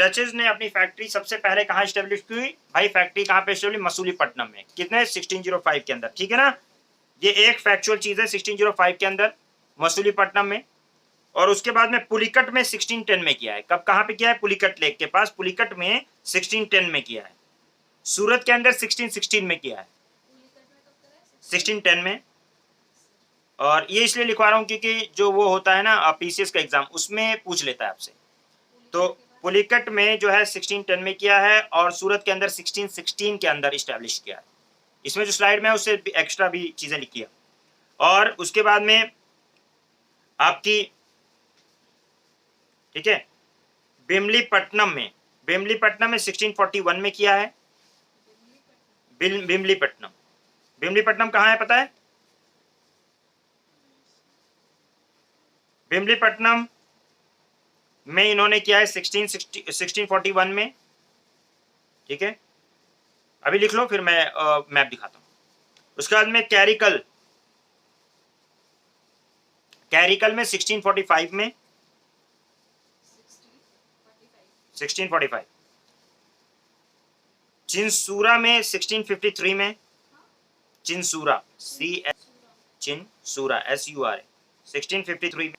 Duchess ने अपनी factory सबसे पहले कहाँ स्टेब्लिश की भाई? फैक्ट्री कहाँ पे स्टेब्लिश? मसूलीपट्टनम में। कितने? 1605 के अंदर। ठीक है ना, ये एक फैक्चुअल चीज है। 1605 के अंदर मसूलीपट्टनम में। और उसके बाद में पुलिकट में 1610 में किया है। कब कहाँ पे किया है? पुलिकट लेक के पास पुलिकट में 1610 में किया है। सूरत के अंदर 1616 में किया है, 1610 में। और ये इसलिए लिखवा रहा हूँ क्योंकि जो वो होता है ना पीसीएस का एग्जाम, उसमें पूछ लेता है आपसे। तो पुलिकट में जो है 1610 में किया है और सूरत के अंदर 1616 के अंदर इस्टेब्लिश किया है। इसमें जो स्लाइड में है उससे एक्स्ट्रा भी चीजें लिखी है। और उसके बाद में आपकी, ठीक है, बिमलीपट्टनम में 1641 में किया है। बिमलीपट्टनम कहाँ है पता है? बिमलीपट्टनम में इन्होंने किया है 1641 में। ठीक है, अभी लिख लो फिर मैं मैप दिखाता हूँ। उसके बाद में कैरिकल में 1645 में, 1645। चिंसूरा में 1653 में, चिंसूरा चिंसूरा SURA 1653 में।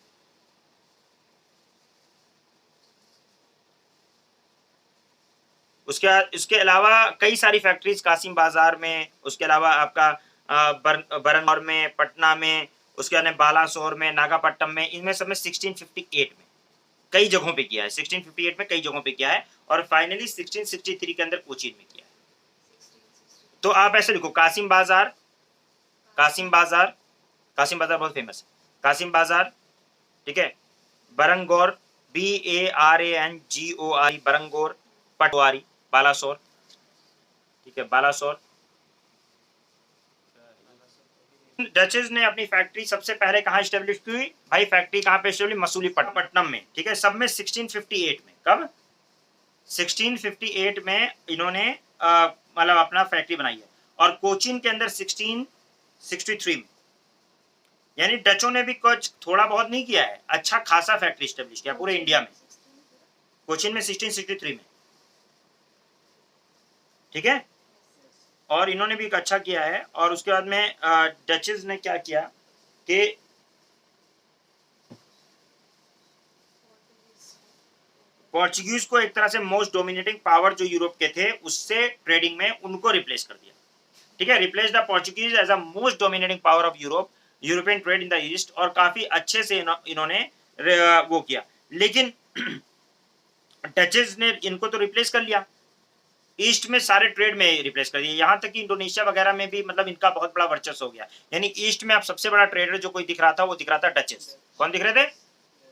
उसके अलावा कई सारी फैक्ट्रीज कासिम बाजार में, उसके अलावा आपका बरनौर में, पटना में, उसके बाद बालासोर में, नागापट्टनम में, इनमें सब में 1658 में कई जगहों पे किया है। 1658 में कई जगहों पे किया है और फाइनली 1663 के अंदर कोचीन में किया है। तो आप ऐसे लिखो कासिम बाजार बहुत फेमस है, कासिम बाजार। ठीक है, बरंगौर BARANGOR बरंगौर, पटवारी, बालासोर। ठीक है, बालासोर। डचेस ने अपनी फैक्ट्री सबसे पहले कहाँ स्टेब्लिश की भाई? फैक्ट्री कहाँ पे स्टेब्लिश? मसूलीपट्टनम में। ठीक है, सब में 1658 में। कब? 1658 में इन्होंने मतलब अपना फैक्ट्री बनाई है। और कोचीन के अंदर 1663 में। यानी डचों ने भी कुछ थोड़ा बहुत नहीं किया है, अच्छा खासा फैक्ट्री स्टेब्लिश किया पूरे इंडिया में। कोचीन में 1663 में। ठीक है, और इन्होंने भी अच्छा किया है। और उसके बाद में डचेस ने क्या किया कि पोर्चुगीज को एक तरह से मोस्ट डोमिनेटिंग पावर जो यूरोप के थे उससे ट्रेडिंग में उनको रिप्लेस कर दिया। ठीक है, replace the Portuguese as a most dominating power of European trade in the east. और काफी अच्छे से इन्होंने वो किया। लेकिन डचेस ने इनको तो रिप्लेस कर लिया, ईस्ट में सारे ट्रेड में रिप्लेस कर दिया। यहाँ तक कि इंडोनेशिया वगैरह में भी मतलब इनका बहुत बड़ा वर्चस्व हो गया। यानी ईस्ट में आप सबसे बड़ा ट्रेडर जो कोई दिख रहा था वो दिख रहा था डचेस। कौन दिख रहे थे?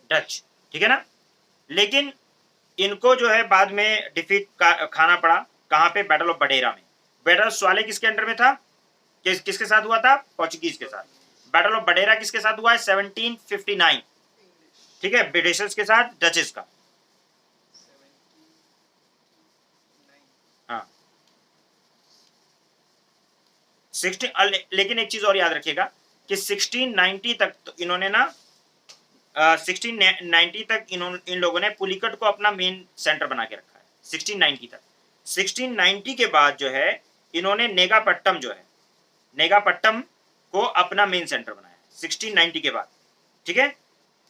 डच। ठीक है ना, लेकिन इनको जो है बाद में डिफीट खाना पड़ा। कहाँ पे? बैटल ऑफ बडेरा में। बैटल स्वाले किसके अंडर में था? किसके साथ हुआ था? पोर्चुगीज के साथ। बैटल ऑफ बडेरा किसके साथ हुआ है? 1759। ठीक है, ब्रिटिशर्स के साथ डचेस का। हाँ 16। लेकिन एक चीज और याद रखिएगा कि 1690 तक तो इन्होंने ना 1690 तक इन लोगों ने पुलिकट को अपना मेन सेंटर बना के रखा है 1690 तक। 1690 के बाद जो है इन्होंने नेगापट्टम को अपना मेन सेंटर बनाया 1690 के बाद। ठीक है,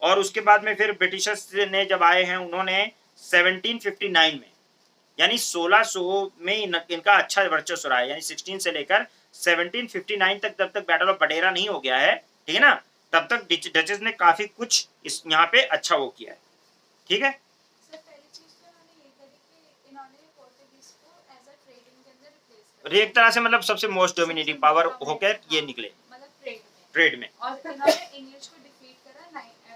और उसके बाद में फिर ब्रिटिशर्स ने जब आए हैं उन्होंने 1759 में यानी 1600 में इनका अच्छा वर्चस्व रहा है। यानी 16 से लेकर 1759 तक, जब तक बैटल ऑफ बडेरा नहीं हो गया है, ठीक है ना, तब तक डचेस ने काफी कुछ इस यहाँ पे अच्छा वो किया है। ठीक है, एक तरह से मतलब सबसे मोस्ट डोमिनेटिंग पावर होकर ये निकले ट्रेड में।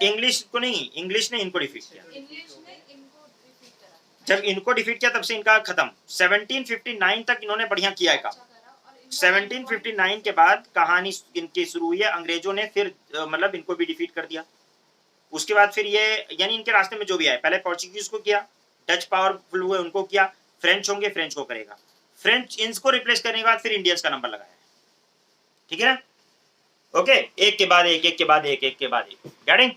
इंग्लिश को नहीं, इंग्लिश ने इनको डिफीट किया। जब इनको डिफीट किया तब से इनका खत्म। 1759 तक इन्होंने बढ़िया किया है काम। 1759 के बाद कहानी इनकी शुरू हुई है। अंग्रेजों ने फिर मतलब इनको भी डिफीट कर दिया। उसके बाद फिर ये यानी इनके रास्ते में जो भी आए, पहले पोर्चुगीज को किया, डच पावरफुल हुए उनको किया, फ्रेंच होंगे फ्रेंच को करेगा, फ्रेंच इनको रिप्लेस करने के बाद फिर इंडियंस का नंबर लगाया। ठीक है ना, ओके, एक के बाद एक, एक के बाद एक, एक के बाद एक। गेटिंग?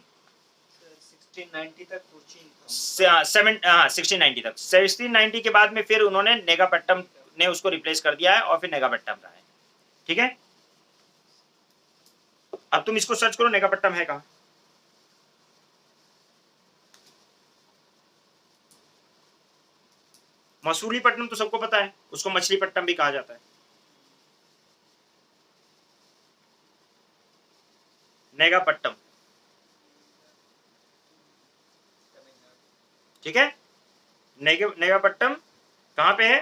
1690 तक कोचीन 1690 तक। 1690 के बाद में फिर उन्होंने नेगापट्टम ने उसको रिप्लेस कर दिया है और फिर नेगापट्टम रहा है। ठीक है, अब तुम इसको सर्च करो नेगापट्टम है कहां। मसूलीपट्टनम तो सबको पता है, उसको मछलीपट्टम भी कहा जाता है। नेगापट्टम, ठीक है, नेगापट्टम कहां पे है,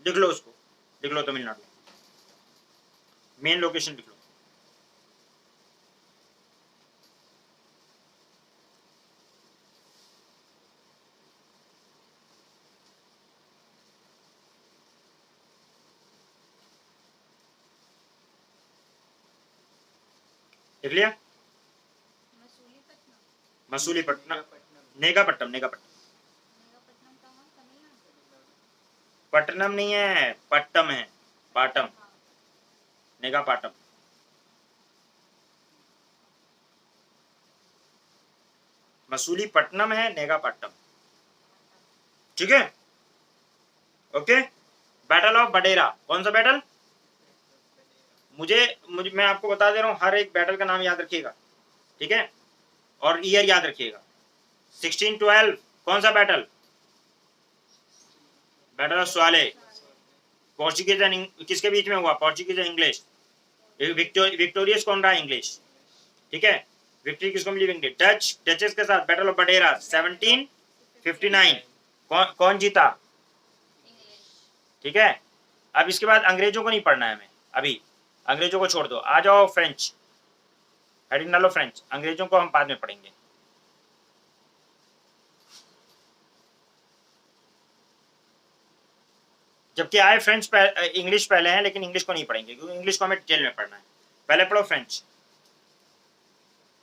लिख लो उसको, लिख लो तमिलनाडु, मेन लोकेशन लिख लो। लिख लिया, मसूलीपट्टनम, नेगापट्टम, नेगापट्टम, पट्टनम नहीं है, पट्टम है, पाटम, नेगापाटम। मसूलीपट्टनम है, नेगापट्टम, ठीक है, ओके। बैटल ऑफ बडेरा, कौन सा बैटल, मुझे मुझे मैं आपको बता दे रहा हूं, हर एक बैटल का नाम याद रखिएगा, ठीक है, और ईयर याद रखिएगा। 1612 कौन सा battle, battle of Swally, Portuguese and किसके बीच में हुआ, पोर्चुगीज एंड इंग्लिश। विक्टोरियस कौन रहा, इंग्लिश, ठीक है, विक्ट्री किसको मिली, इंग्लिश। डचेस के साथ बैटल ऑफ बडेरा 1759, कौन जीता, ठीक है। अब इसके बाद अंग्रेजों को नहीं पढ़ना है हमें अभी, अंग्रेजों को छोड़ दो, आ जाओ फ्रेंच, हेडिंग डालो फ्रेंच, अंग्रेजों को हम बाद में पढ़ेंगे। जबकि आए फ्रेंच इंग्लिश पहले हैं, लेकिन इंग्लिश को नहीं पढ़ेंगे क्योंकि इंग्लिश को हमें डिटेल में पढ़ना है। पहले पढ़ो फ्रेंच,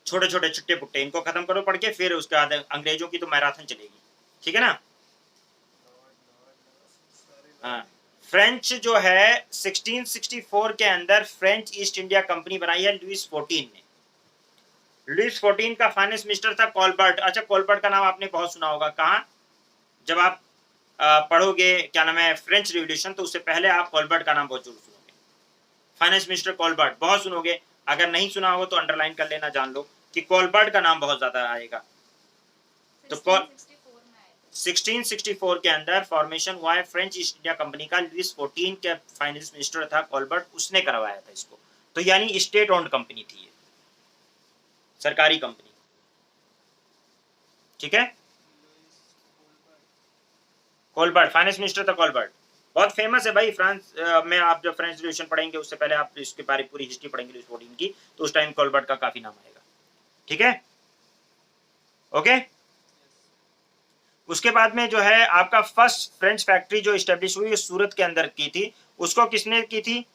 छोटे छोटे छुट्टे पुट्टे, इनको खत्म करो पढ़ के, फिर उसके बाद अंग्रेजों की तो मैराथन चलेगी, ठीक है ना। हाँ, फ्रेंच जो है 1664 के अंदर फ्रेंच ईस्ट इंडिया कंपनी बनाई है लुइस 14 ने। लुइस 14 का फाइनेंस मिनिस्टर था कॉलबर्ट। अच्छा, कॉलबर्ट का नाम आपने बहुत सुना होगा, कहाँ, जब आप पढ़ोगे क्या नाम है फ्रेंच रिवॉल्यूशन, तो उससे पहले आप कॉलबर्ट का नाम बहुत जरूर सुनोगे, फाइनेंस मिनिस्टर कॉलबर्ट बहुत सुनोगे। अगर नहीं सुना हो तो अंडरलाइन कर लेना, जान लो कि कॉलबर्ट का नाम बहुत ज्यादा आएगा। तो 1664 के अंदर फॉर्मेशन हुआ है फ्रेंच ईस्ट इंडिया कंपनी का, लुइस 14 के फाइनेंस मिनिस्टर था कॉलबर्ट, उसने करवाया था इसको। तो यानी स्टेट ओन्ड कंपनी थी ये, सरकारी कंपनी, ठीक है। कॉलबर्ट फाइनेंस मिनिस्टर था, कॉलबर्ट बहुत फेमस है भाई फ्रांस में। आप जब फ्रेंच रिवॉल्यूशन पढ़ेंगे उससे पहले आप इसके बारे पूरी हिस्ट्री पढ़ेंगे लुइस 14 की, तो उस टाइम कॉलबर्ट का काफी नाम आएगा, ठीक है, ओके। उसके बाद में जो है आपका फर्स्ट फ्रेंच फैक्ट्री जो स्टैब्लिश हुई सूरत के अंदर की थी, उसको किसने की थी,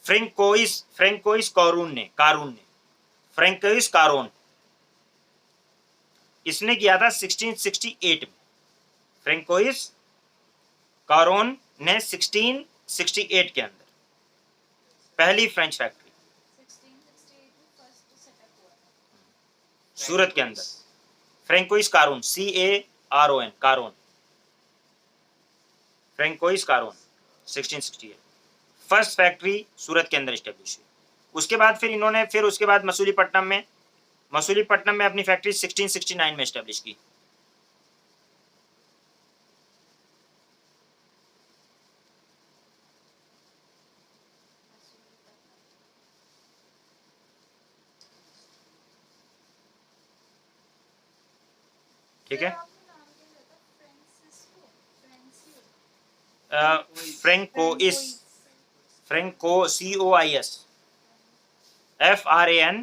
फ्रेंकोइस कारून, इसने किया था 1668 में। फ्रेंकोइस कारून ने 1668 के अंदर पहली फ्रेंच फैक्ट्री सूरत के अंदर, Francois Caron, CARON, Caron, Francois Caron 1668 first factory Surat के अंदर स्टैब्लिश हुई। उसके बाद फिर इन्होंने उसके बाद मसूलीपट्टनम में अपनी फैक्ट्री 1669 में स्टैब्लिश की। ठीक है, फ्रेंकोइस, COIS, FRAN,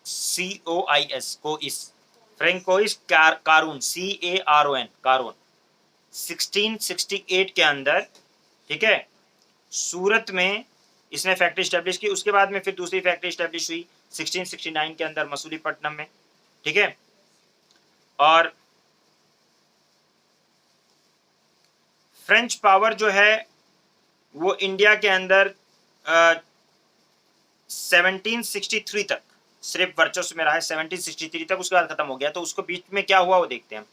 COIS, कोइस, फ्रेंकोइस कारून, CARON, कारून 1668 के अंदर, ठीक है, सूरत में इसने फैक्ट्री स्टैब्लिश की। उसके बाद में फिर दूसरी फैक्ट्री स्टैब्लिश हुई 1669 के अंदर मसूलीपट्टनम में, ठीक है। और फ्रेंच पावर जो है वो इंडिया के अंदर 1763 तक सिर्फ वर्चस्व में रहा है 1763 तक, उसके बाद खत्म हो गया। तो उसको बीच में क्या हुआ वो देखते हैं।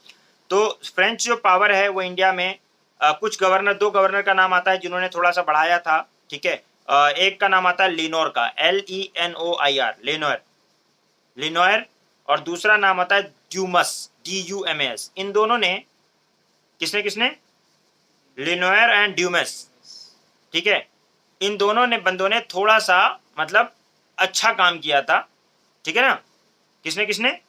तो फ्रेंच जो पावर है वो इंडिया में कुछ गवर्नर, 2 गवर्नर का नाम आता है जिन्होंने थोड़ा सा बढ़ाया था, ठीक है। एक का नाम आता है लिनोर का, LENOIR, लिनोर, लिनोयर, और दूसरा नाम आता है ड्यूमस, DUMAS। इन दोनों ने, किसने किसने, लिनोयर एंड ड्यूमस, ठीक है। इन दोनों ने बंदों ने थोड़ा सा मतलब अच्छा काम किया था, ठीक है ना। किसने किसने,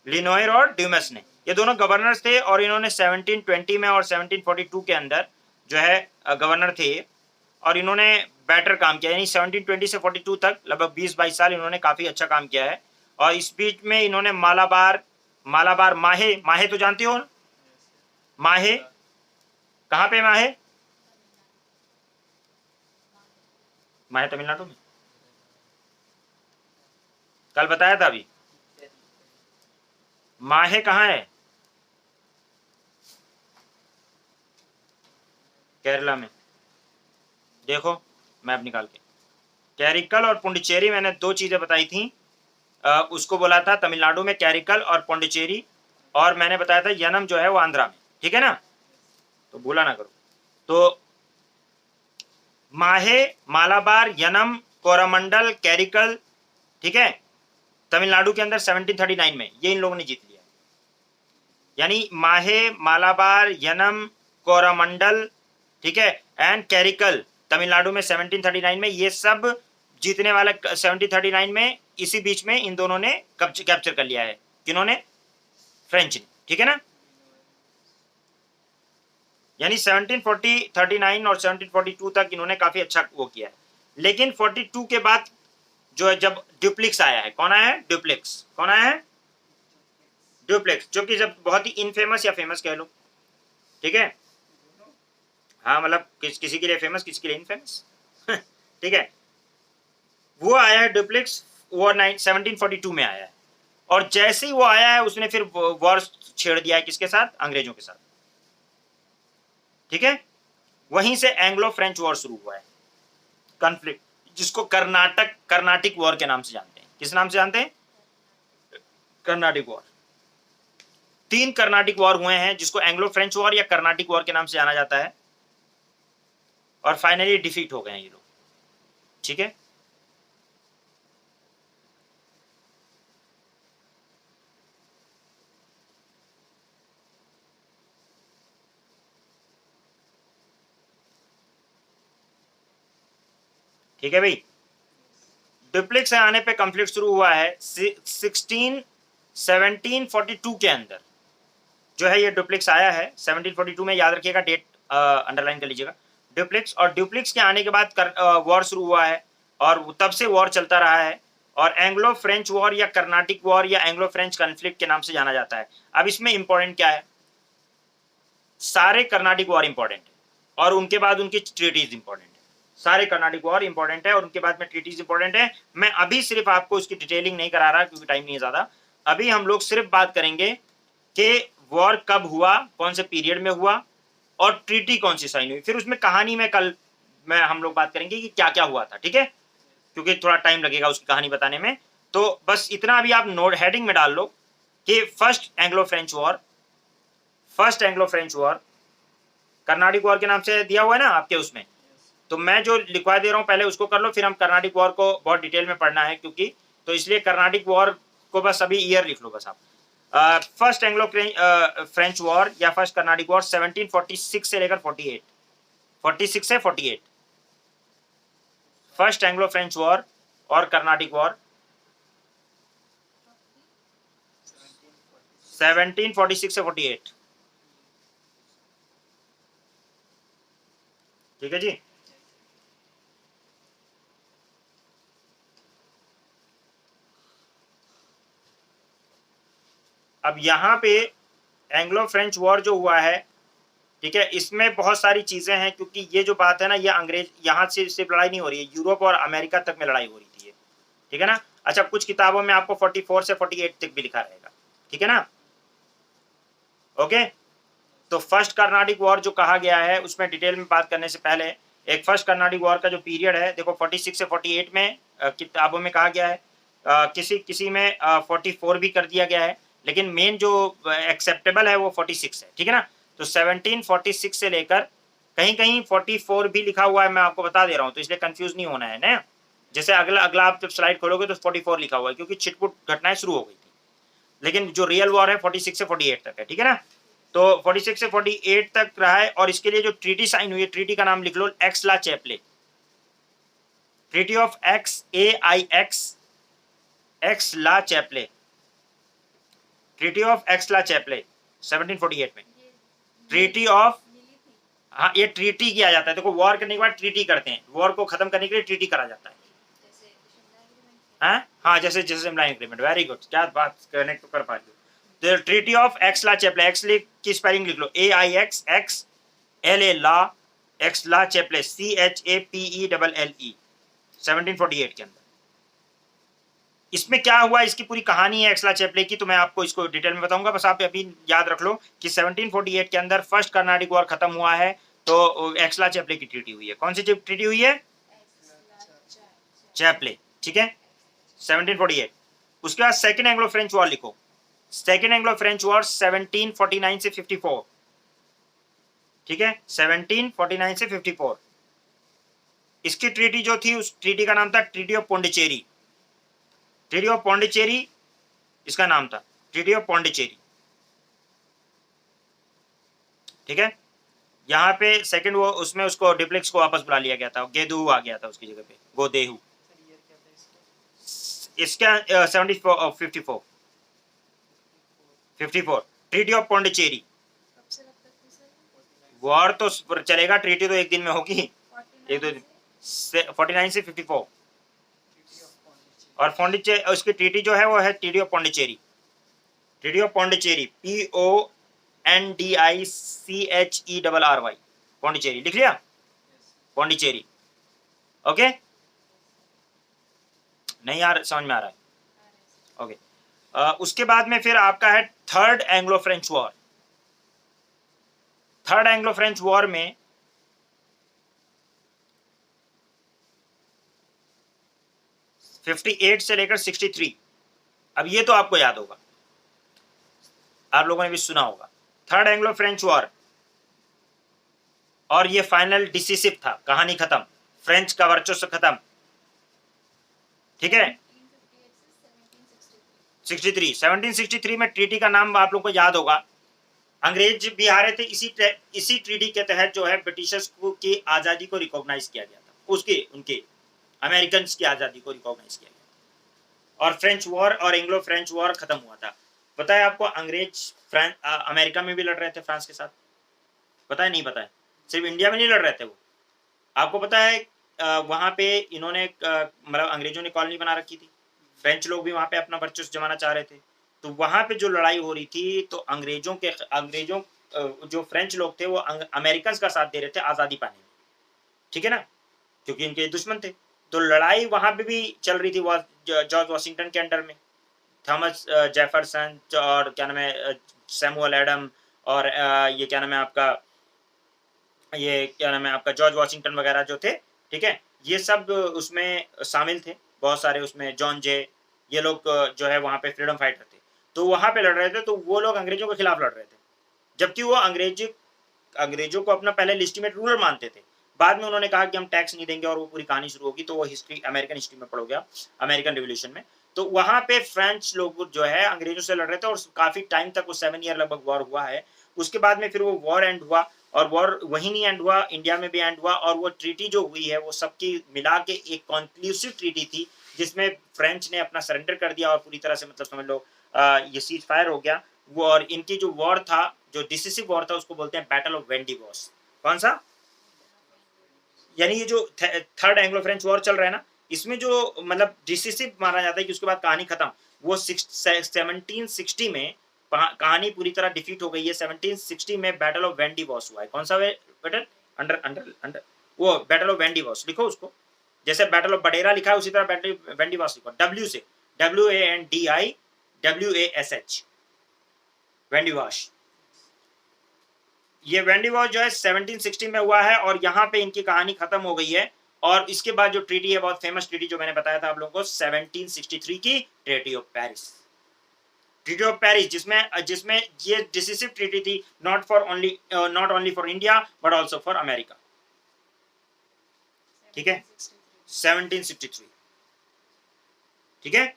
लिनोयर और ड्यूमस ने, ये दोनों गवर्नर्स थे और इन्होंने 1720 में और 1742 के अंदर जो है गवर्नर थे, और इन्होंने बेटर काम किया, यानी 1720 से 42 तक लगभग 20-22 साल इन्होंने काफी अच्छा काम किया है। और इस बीच में इन्होंने मालाबार, मालाबार, माहे, माहे तो जानते हो, माहे कहाँ पे, माहे, माहे तमिलनाडु में, कल बताया था अभी। माहे कहाँ है, केरला में, देखो मैप निकाल के। कैरिकल और पुंडुचेरी मैंने 2 चीजें बताई थी, उसको बोला था तमिलनाडु में कैरिकल और पुंडुचेरी, और मैंने बताया था यनम जो है वो आंध्रा में, ठीक है ना, तो भूला ना करो। तो माहे, मालाबार, यनम, कोरामंडल, कैरिकल, ठीक है, तमिलनाडु के अंदर 1739 में ये इन लोगों ने जीत लिया। यानी माहे, मालाबार, यनम, कोरामंडल, ठीक है, एंड कैरिकल तमिलनाडु में 1739 में, ये सब जीतने वाला 1739 में, इसी बीच में इन दोनों ने कैप्चर कर लिया है। किन्होंने, फ्रेंच ने, ठीक है ना। यानी 1739 और 1742 तक इन्होंने काफी अच्छा वो किया है। लेकिन 42 के बाद जो है जब ड्यूप्लिक्स आया है, कौन आया है, ड्यूप्लिक्स, कौन आया है, ड्यूप्लेक्स, जो कि जब बहुत ही इनफेमस या फेमस कह लो, ठीक है, हाँ मतलब किसी के लिए फेमस, किसी के लिए इनफेमस ठीक है, वो आया है ड्यूप्लेक्स, वो 1742 में आया है। और जैसे ही वो आया है उसने फिर वॉर छेड़ दिया है, किसके साथ, अंग्रेजों के साथ, ठीक है। वहीं से एंग्लो फ्रेंच वॉर शुरू हुआ है, कॉन्फ्लिक्ट, जिसको कर्नाटिक वॉर के नाम से जानते हैं। किस नाम से जानते हैं, कर्नाटिक वॉर। 3 कर्नाटिक वॉर हुए हैं, जिसको एंग्लो फ्रेंच वॉर या कर्नाटिक वॉर के नाम से जाना जाता है, और फाइनली डिफीट हो गए हैं ये लोग, ठीक है। ठीक है भाई, ड्यूप्लेक्स आने पे कॉन्फ्लिक्ट शुरू हुआ है 1742 के अंदर जो है ये ड्यूप्लेक्स आया है 1742 में, याद रखिएगा, डेट अंडरलाइन कर लीजिएगा, ड्यूप्लेक्स। और ड्यूप्लेक्स के आने के बाद वॉर शुरू हुआ है, और तब से वॉर चलता रहा है, और एंग्लो फ्रेंच वॉर या कर्नाटिक वॉर या एंग्लो फ्रेंच कॉन्फ्लिक्ट के नाम से जाना जाता है। अब इसमें इंपॉर्टेंट क्या है, सारे कर्नाटिक वॉर इंपॉर्टेंट है, और उनके बाद उनकी ट्रीटीज इंपॉर्टेंट है। सारे कर्नाटिक वॉर इंपॉर्टेंट है और उनके बाद में ट्रीटीज इंपॉर्टेंट है। मैं अभी सिर्फ आपको उसकी डिटेलिंग नहीं करा रहा क्योंकि टाइम नहीं है ज्यादा। अभी हम लोग सिर्फ बात करेंगे कि वॉर कब हुआ, कौन से पीरियड में हुआ, और ट्रीटी कौन सी साइन हुई। फिर उसमें कहानी में कल हम लोग बात करेंगे कि क्या क्या हुआ था, ठीक है, क्योंकि थोड़ा टाइम लगेगा उसकी कहानी बताने में। तो बस इतना अभी आप नोट हेडिंग में डाल लो कि first Anglo French war, first Anglo French war Carnatic war के नाम से दिया हुआ है ना आपके उसमें, तो मैं जो लिखवा दे रहा हूँ पहले उसको कर लो, फिर हम कर्नाटिक वॉर को बहुत डिटेल में पढ़ना है क्योंकि, तो इसलिए कर्नाटिक वॉर को बस अभी ईयर लिख लो बस आप। फर्स्ट एंग्लो फ्रेंच वॉर या फर्स्ट कर्नाटिक वॉर 1746 से लेकर 48, 46 से 48, फर्स्ट एंग्लो फ्रेंच वॉर और कर्नाटिक वॉर 1746 से 48, ठीक है जी। अब यहाँ पे एंग्लो फ्रेंच वॉर जो हुआ है, ठीक है, इसमें बहुत सारी चीजें हैं क्योंकि ये जो बात है ना, ये अंग्रेज यहाँ से सिर्फ लड़ाई नहीं हो रही है, यूरोप और अमेरिका तक में लड़ाई हो रही थी, ठीक है ना। अच्छा, कुछ किताबों में आपको 44 से 48 तक भी लिखा रहेगा, ठीक है ना। ओके, तो फर्स्ट कर्नाटिक वॉर जो कहा गया है उसमें डिटेल में बात करने से पहले एक फर्स्ट कर्नाटिक वॉर का जो पीरियड है देखो 46 से 48 में किताबों में कहा गया है किसी किसी में 44 भी कर दिया गया है, लेकिन मेन जो एक्सेप्टेबल है वो 46 है, ठीक है ना। तो 1746 से लेकर कहीं कहीं 44 भी लिखा हुआ है, मैं आपको बता दे रहा हूँ, तो इसलिए कंफ्यूज नहीं होना है ना। जैसे अगला अगला आप जब स्लाइड खोलोगे तो 44 लिखा हुआ है, क्योंकि छिटपुट घटनाएं शुरू हो गई थी, लेकिन जो रियल वॉर है 46 से 48 तक है, ठीक है ना। तो 46 से 48 तक रहा है, और इसके लिए जो ट्रीटी साइन हुई है, ट्रीटी का नाम लिख लो, Aix la Chapelle, treaty of Aix, Aix la Chapelle, treaty of Aix la Chapelle 1748 में, ट्रीटी ऑफ, हाँ ये ट्रीटी किया जाता है, देखो वॉर करने के बाद ट्रीटी करते हैं, वॉर को खत्म करने के लिए ट्रीटी करा जाता है। हाँ जैसे जैसे शिमला एग्रीमेंट, वेरी गुड, क्या बात कनेक्ट तो कर पा रही हो। तो treaty of Aix la Chapelle, Aix की स्पेलिंग लिख लो, AIXXLA la, Aix la Chapelle CHAPELLE 1748 के अंदर। इसमें क्या हुआ, इसकी पूरी कहानी है एक्सला चैपले की, तो मैं आपको इसको डिटेल में बताऊंगा, बस आप अभी याद रख लो कि 1748 के अंदर फर्स्ट कर्नाटिक वॉर खत्म हुआ है, तो एक्सला चैपले की ट्रीटी हुई है। कौन सी ट्रीटी हुई है? चैपले, ठीक है, 1748। उसके बाद सेकेंड एंग्लो फ्रेंच वॉर लिखो, सेकेंड एंग्लो फ्रेंच वॉर 1749 से 54, ठीक है, 1749 से 54। इसकी ट्रीटी जो थी, उस ट्रीटी का नाम था treaty of Pondicherry, treaty of Pondicherry इसका नाम था, ट्रीटी ऑफ पौंडीचेरी, ठीक है। यहाँ पे सेकंड वो उसमें उसको डिप्लेक्स को वापस बुला लिया गया था, गेदू आ गया था उसकी जगह पे, गोदेहू। इसका 54 ट्रीटी ऑफ पौंडीचेरी। वॉर तो चलेगा, ट्रीटी तो एक दिन में होगी, एक दो दिन, 49 से 54। और पौंडीचेरी, उसकी ट्रीटी जो है वो है treaty of Pondicherry, treaty of Pondicherry PONDICHERRY, Pondicherry लिख लिया, पौंडीचेरी, ओके। नहीं यार समझ में आ रहा है, ओके। उसके बाद में फिर आपका है third Anglo French war. Third Anglo French war में (58) से लेकर 63, अब ये तो आपको याद होगा, आप लोगों ने भी सुना होगा, थर्ड एंग्लो फ्रेंच वॉर, और ये फाइनल डिसिसिव था, कहानी खत्म, फ्रेंच का वर्चस्व खत्म, ठीक है। 1763 में ट्रीटी का नाम आप लोगों को याद होगा, अंग्रेज भी आ रहे थे, इसी ट्रीटी के तहत जो है ब्रिटिशर्स की आजादी को रिकॉग्नाइज किया गया था, उसके उनके अमेरिकन की आजादी को रिकॉग्नाइज किया गया, और फ्रेंच वॉर और एंग्लो फ्रेंच वॉर खत्म हुआ था। पता है आपको, अंग्रेज अमेरिका में भी लड़ रहे थे फ्रांस के साथ, पता है नहीं पता है? सिर्फ इंडिया में नहीं लड़ रहे थे वो, आपको पता है वहां पे इन्होंने मतलब अंग्रेजों ने कॉलोनी बना रखी थी, फ्रेंच लोग भी वहां पे अपना वर्चस्व जमाना चाह रहे थे, तो वहां पे जो लड़ाई हो रही थी, तो अंग्रेजों जो फ्रेंच लोग थे वो अमेरिकन का साथ दे रहे थे आजादी पाने में, ठीक है ना, क्योंकि इनके दुश्मन थे। तो लड़ाई वहां पे भी चल रही थी जॉर्ज वॉशिंगटन के अंडर में, थॉमस जेफरसन, और क्या नाम है सैमुअल एडम, और ये क्या नाम है आपका, ये क्या नाम है आपका जॉर्ज वॉशिंगटन वगैरह जो थे, ठीक है, ये सब उसमें शामिल थे, बहुत सारे उसमें जॉन जे, ये लोग जो है वहाँ पे फ्रीडम फाइटर थे, तो वहाँ पे लड़ रहे थे, तो वो लोग अंग्रेजों के खिलाफ लड़ रहे थे, जबकि वो अंग्रेजों को अपना पहले लिस्टिमेट रूलर मानते थे, बाद में उन्होंने कहा कि हम टैक्स नहीं देंगे, और वो पूरी कहानी शुरू होगी, तो वो हिस्ट्री अमेरिकन हिस्ट्री में पढ़ोगे आप, अमेरिकन रिवोल्यूशन में। तो वहाँ पे फ्रेंच लोग जो है अंग्रेजों से लड़ रहे थे, और काफी टाइम तक वो 7 ईयर लगभग वॉर हुआ है। उसके बाद में फिर वो वॉर एंड हुआ, और वॉर वहीं नहीं एंड हुआ, इंडिया में भी एंड हुआ, और वो ट्रीटी जो हुई है वो सबकी मिला के एक कॉन्क्लूसिव ट्रीटी थी, जिसमें फ्रेंच ने अपना सरेंडर कर दिया, और पूरी तरह से मतलब समझ लो ये सीज फायर हो गया वो। और इनकी जो वॉर था, जो डिसिसिव वॉर था, उसको बोलते हैं बैटल ऑफ वेंडिवॉस। कौन सा? यानी ये जो थर्ड एंग्लो फ्रेंच वॉर चल रहा है ना, इसमें जो मतलब डिसिसिव माना जाता है कि उसके बाद कहानी खत्म, वो 1760 में कहानी पूरी तरह डिफीट हो गई है। 1760 में बैटल ऑफ वेंडिवॉस हुआ है। कौन सा बैटल? अंडर अंडर अंडर वो बैटल ऑफ वेंडिवॉस लिखो उसको, जैसे बैटल ऑफ बडेरा लिखा है उसी तरह बैटल वेंडिवॉस लिखो, डब्ल्यू से, WANDIWASH, वेंडिवॉस। ये वेंडिवॉस जो है 1760 में हुआ है, और यहाँ पे इनकी कहानी खत्म हो गई है, और इसके बाद जो ट्रीटी है बहुत फेमस ट्रीटी जो मैंने बताया था आप लोगों को 1763 की treaty of Paris. Treaty of Paris जिसमें जिसमें ये डिसिसिव ट्रीटी थी, not only for India but also for America. ठीक है, 1763। ठीक है,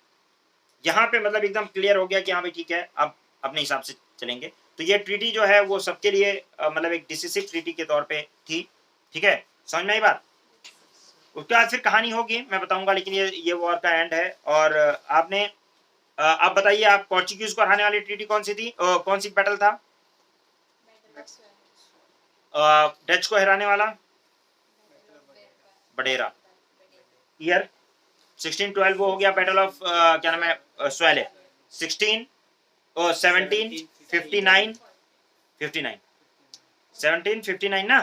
यहाँ पे मतलब एकदम क्लियर हो गया कि हाँ भाई ठीक है, अब अपने हिसाब से चलेंगे। तो ये ट्रीटी जो है वो सबके लिए मतलब एक डिसिसिव ट्रीटी के तौर पे थी। ठीक है, समझ में आई बात। उसके बाद फिर कहानी होगी मैं बताऊंगा, लेकिन ये वॉर का एंड है। और आपने आप बताइए, आप पोर्चुगीज को हराने वाली ट्रीटी कौन सी थी, कौन सी बैटल था? डच को हराने वाला बडेरा। ईयर 1612 वो हो गया बैटल ऑफ क्या नाम है, स्वेले। 1759 1759 ना,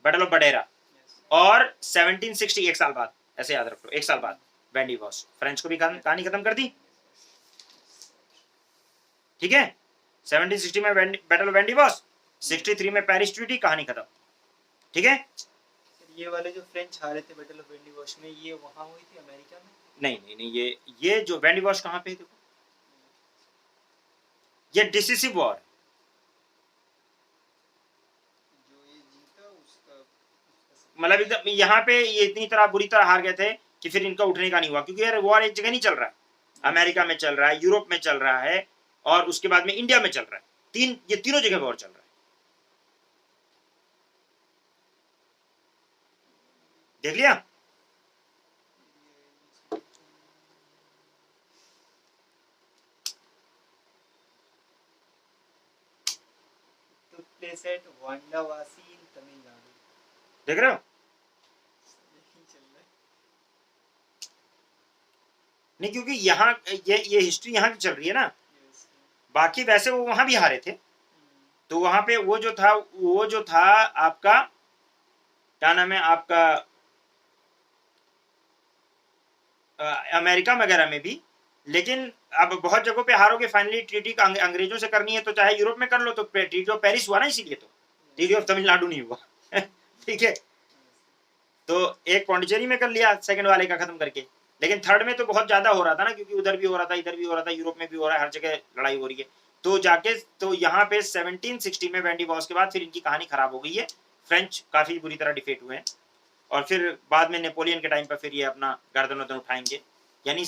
बैटल ऑफ बडेरा। और 1760 एक साल बाद, ऐसे याद रखो, एक साल बाद वेंडिवॉस। फ्रेंच को भी कहानी खत्म कर दी। ठीक है, 1760 में बैटल ऑफ वेंडिवॉस, 63 में पेरिस ट्रीटी, कहानी खत्म। ठीक है, ये वाले जो फ्रेंच हारे थे बैटल ऑफ वेंडिवॉस में, ये वहां हुई थी अमेरिका में? नहीं, ये जो वेंडिवॉस कहां पे है, देखो ये डिसिसिव वॉर। जो ये जीता उसका मतलब एकदम यहाँ पे ये इतनी तरह बुरी तरह हार गए थे कि फिर इनका उठने का नहीं हुआ, क्योंकि यार वॉर एक जगह नहीं चल रहा है, अमेरिका में चल रहा है, यूरोप में चल रहा है, और उसके बाद में इंडिया में चल रहा है। ये तीनों जगह वॉर चल रहा है। देख लिया। took place at वांडावासी in Tamil Nadu. देख रहे हो, नहीं क्योंकि यहाँ ये हिस्ट्री यहाँ की चल रही है ना। बाकी वैसे वो वहां भी हारे थे, तो वहां पे वो जो था आपका क्या नाम है, आपका अमेरिका वगैरह में भी। लेकिन अब बहुत जगहों पे हारोगे, फाइनली ट्रीटी का अंग्रेजों से करनी है तो चाहे यूरोप में कर लो। तो ट्रीटी ऑफ पेरिस हुआ ना, इसीलिए तो ट्रीटी ऑफ तमिलनाडु नहीं हुआ। ठीक है, तो एक पौंडीचेरी में कर लिया सेकंड वाले का खत्म करके, लेकिन थर्ड में तो बहुत ज्यादा हो रहा था ना, क्योंकि उधर भी हो रहा था, इधर भी हो रहा था, यूरोप में भी हो रहा है, हर जगह लड़ाई हो रही है। तो जाके तो यहाँ पे 1760 में वेंडिवॉस के बाद फिर इनकी कहानी खराब हो गई है। फ्रेंच काफी बुरी तरह डिफेट हुए हैं, और फिर बाद में नेपोलियन के टाइम पर फिर ये अपना गर्दन वर्दन उठाएंगे, यानी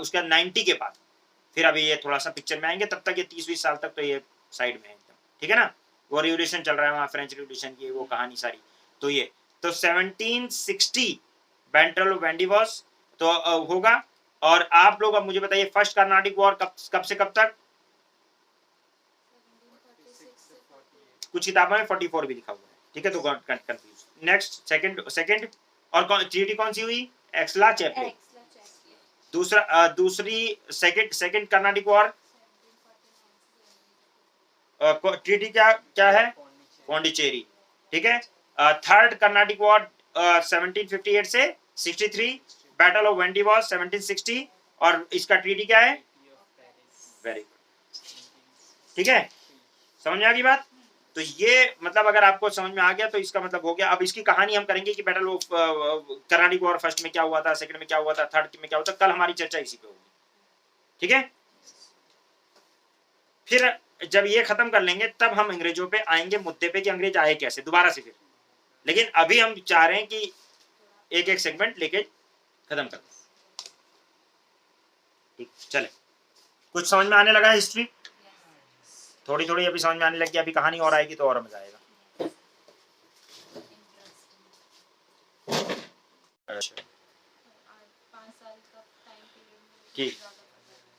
उसका 90 के बाद फिर अभी ये थोड़ा सा पिक्चर में आएंगे। तब तक ये 30-20 साल तक तो ये साइड में है एकदम। ठीक है ना, वो रिवोल्यूशन चल रहा है वहाँ, फ्रेंच रिवोल्यूशन की वो कहानी सारी। तो ये तो 1760 बैटल ऑफ वेंडिवॉस तो होगा। और आप लोग अब मुझे बताइए, फर्स्ट कर्नाटिक वॉर कब से कब तक? कुछ किताबों में 44 भी लिखा हुआ है। ठीक है, तो कंफ्यूज। नेक्स्ट सेकंड और ट्रीटी कौन सी हुई? एक्सला चैप्ले। दूसरी सेकंड कर्नाटिक वॉर ट्रीटी क्या है? पौंडीचेरी। ठीक है, थर्ड कर्नाटिक वॉर 1758 से 63, बैटल ऑफ वेंडिवॉस 1760, और इसका ट्रीटी क्या है? Very good. ठीक है, समझ में आ गई बात। तो ये मतलब अगर आपको समझ में आ गया तो इसका मतलब हो गया। अब इसकी कहानी हम करेंगे कि battle of Carnatic war first में क्या हुआ था, सेकंड में क्या हुआ था, थर्ड में क्या हुआ था। कल हमारी चर्चा इसी पे होगी। ठीक है, फिर जब ये खत्म कर लेंगे तब हम अंग्रेजों पे आएंगे, मुद्दे पे कि अंग्रेज आए कैसे दोबारा से फिर। लेकिन अभी हम चाह रहे हैं कि एक एक सेगमेंट लेके खत्म कर दो। ठीक, चले। कुछ समझ में आने लगा हिस्ट्री? थोड़ी थोड़ी अभी समझ में आने लगी, अभी कहानी और आएगी तो और मजा आएगा। ठीक,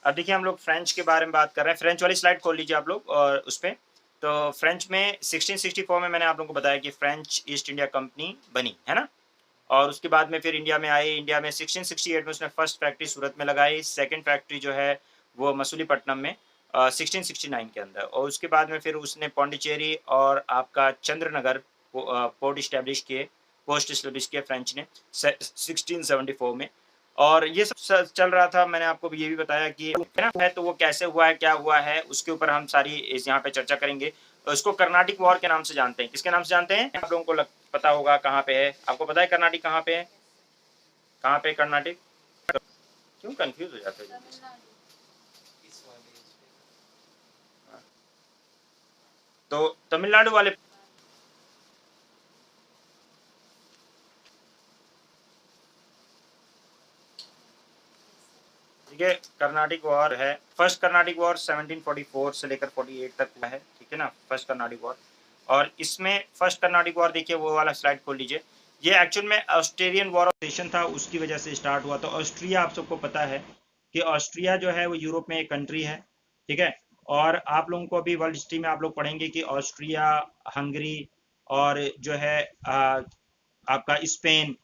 अब देखिए हम लोग फ्रेंच के बारे में बात कर रहे हैं। फ्रेंच वाली स्लाइड खोल लीजिए आप लोग, और उस पर तो फ्रेंच में 1664 में मैंने आप लोगों को बताया कि फ्रेंच ईस्ट इंडिया कंपनी बनी है ना। और उसके बाद में फिर इंडिया में आए। इंडिया में 1668 में उसने फर्स्ट फैक्ट्री सूरत में लगाई, सेकंड फैक्ट्री जो है वो मसूलीपट्टनम में 1669 के अंदर। और उसके बाद में फिर उसने पौंडीचेरी और आपका चंद्रनगर पोस्ट इस्टेब्लिश किए फ्रेंच ने 1674 में। और ये सब चल रहा था। मैंने आपको ये भी बताया कि है तो वो कैसे हुआ है, क्या हुआ है, उसके ऊपर हम सारी इस यहाँ पे चर्चा करेंगे। तो इसको कर्नाटिक वॉर के नाम से जानते हैं। किसके नाम से जानते हैं? आप लोगों को पता होगा कहाँ पे है। आपको पता है कर्नाटिक कहाँ पे है? कहाँ पे कर्नाटिक? क्यों कंफ्यूज हो जाते हो? इस वाले इस पे। तो तमिलनाडु वाले, ठीक है। कर्नाटिक वॉर है, फर्स्ट कर्नाटिक वॉर 1744 से लेकर 48 तक हुआ है, ठीक है ना, फर्स्ट कर्नाटिक वॉर। और इसमें फर्स्ट कर्नाटिक वॉर देखिए, वो वाला स्लाइड खोल लीजिए। ये एक्चुअल में ऑस्ट्रेलियन वॉर ऑफ सेशन था, उसकी वजह से स्टार्ट हुआ। तो ऑस्ट्रिया, आप सबको पता है कि ऑस्ट्रिया जो है वो यूरोप में एक कंट्री है, ठीक है। और आप लोगों को अभी वर्ल्ड हिस्ट्री में आप लोग पढ़ेंगे कि ऑस्ट्रिया, हंगरी और जो है आपका स्पेन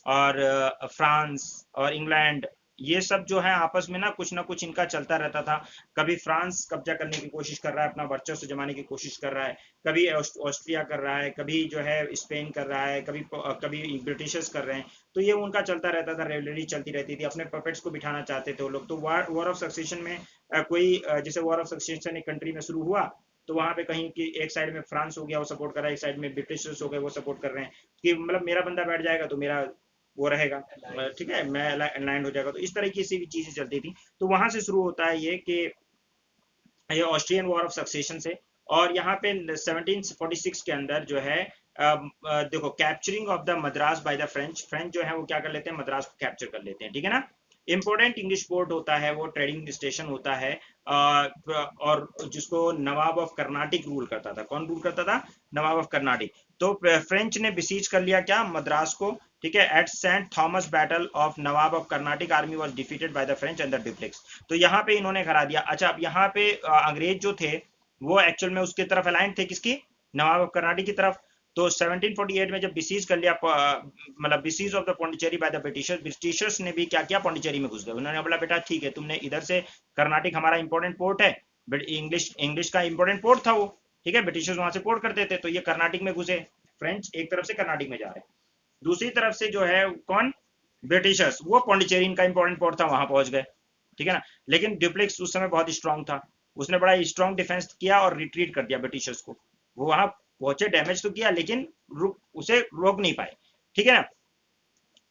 और फ्रांस और इंग्लैंड, ये सब जो है आपस में ना कुछ इनका चलता रहता था। कभी फ्रांस कब्जा करने की कोशिश कर रहा है, अपना वर्चस्व जमाने की कोशिश कर रहा है, कभी ऑस्ट्रिया कर रहा है, कभी जो है स्पेन कर रहा है, कभी कभी ब्रिटिशर्स कर रहे हैं। तो ये उनका चलता रहता था, रेवलरी चलती रहती थी, अपने पपेट्स को बिठाना चाहते थे वो लोग। तो वॉर ऑफ सक्सेशन में जैसे वॉर ऑफ सक्सेशन एक कंट्री में शुरू हुआ, तो वहां पे कहीं कि एक साइड में फ्रांस हो गया, वो सपोर्ट कर रहा है, एक साइड में ब्रिटिशर्स हो गए, वो सपोर्ट कर रहे हैं कि मतलब मेरा बंदा बैठ जाएगा तो मेरा वो रहेगा, ठीक है, मैं लैंड हो जाएगा। तो इस तरह की सी भी चीजें चलती थी। तो वहां से शुरू होता है ये कि ये ऑस्ट्रियन वॉर ऑफ सक्सेशन से। और यहाँ पे 1746 के अंदर जो है देखो, capturing of the Madras bye the French. French जो है वो क्या कर लेते हैं, मद्रास को कैप्चर कर लेते हैं, ठीक है ना। इंपोर्टेंट इंग्लिश पोर्ट होता है, वो ट्रेडिंग स्टेशन होता है। और जिसको नवाब ऑफ कर्नाटिक रूल करता था। कौन रूल करता था? नवाब ऑफ कर्नाटिक। तो फ्रेंच ने बिसीज कर लिया क्या, मद्रास को, ठीक है। At Saint Thomas battle of Nawab of Carnatic army was defeated by the French under Dupleix. तो यहाँ पे इन्होंने हरा दिया। अच्छा, अब यहाँ पे अंग्रेज जो थे वो एक्चुअल में उसके तरफ अलाइन थे, किसकी? नवाब ऑफ कर्नाटक की तरफ। तो 1748 में जब बिसीज कर लिया, मतलब besiege of the Pondicherry by the Britishers, ब्रिटिशर्स ने भी क्या किया, पौंडीचेरी में घुस गए। उन्होंने बोला बेटा ठीक है, तुमने इधर से, कर्नाटक हमारा इंपॉर्टेंट पोर्ट है, बट इंग्लिश इंग्लिश का इंपॉर्टेंट पोर्ट था वो, ठीक है, ब्रिटिशर्स वहां से पोर्ट करते थे, तो ये कर्नाटक में घुसे। फ्रेंच एक तरफ से कर्नाटक में जा रहे हैं, दूसरी तरफ से जो है कौन, ब्रिटिशर्स, वो पौंडीचेरी इनका इंपॉर्टेंट पोर्ट था, वहां पहुंच गए, ठीक है ना। लेकिन ड्यूप्लेक्स उस समय बहुत स्ट्रांग था, उसने बड़ा स्ट्रांग डिफेंस किया और रिट्रीट कर दिया ब्रिटिशर्स को। वो वहां पहुंचे, डैमेज तो किया, लेकिन उसे रोक नहीं पाए, ठीक है ना।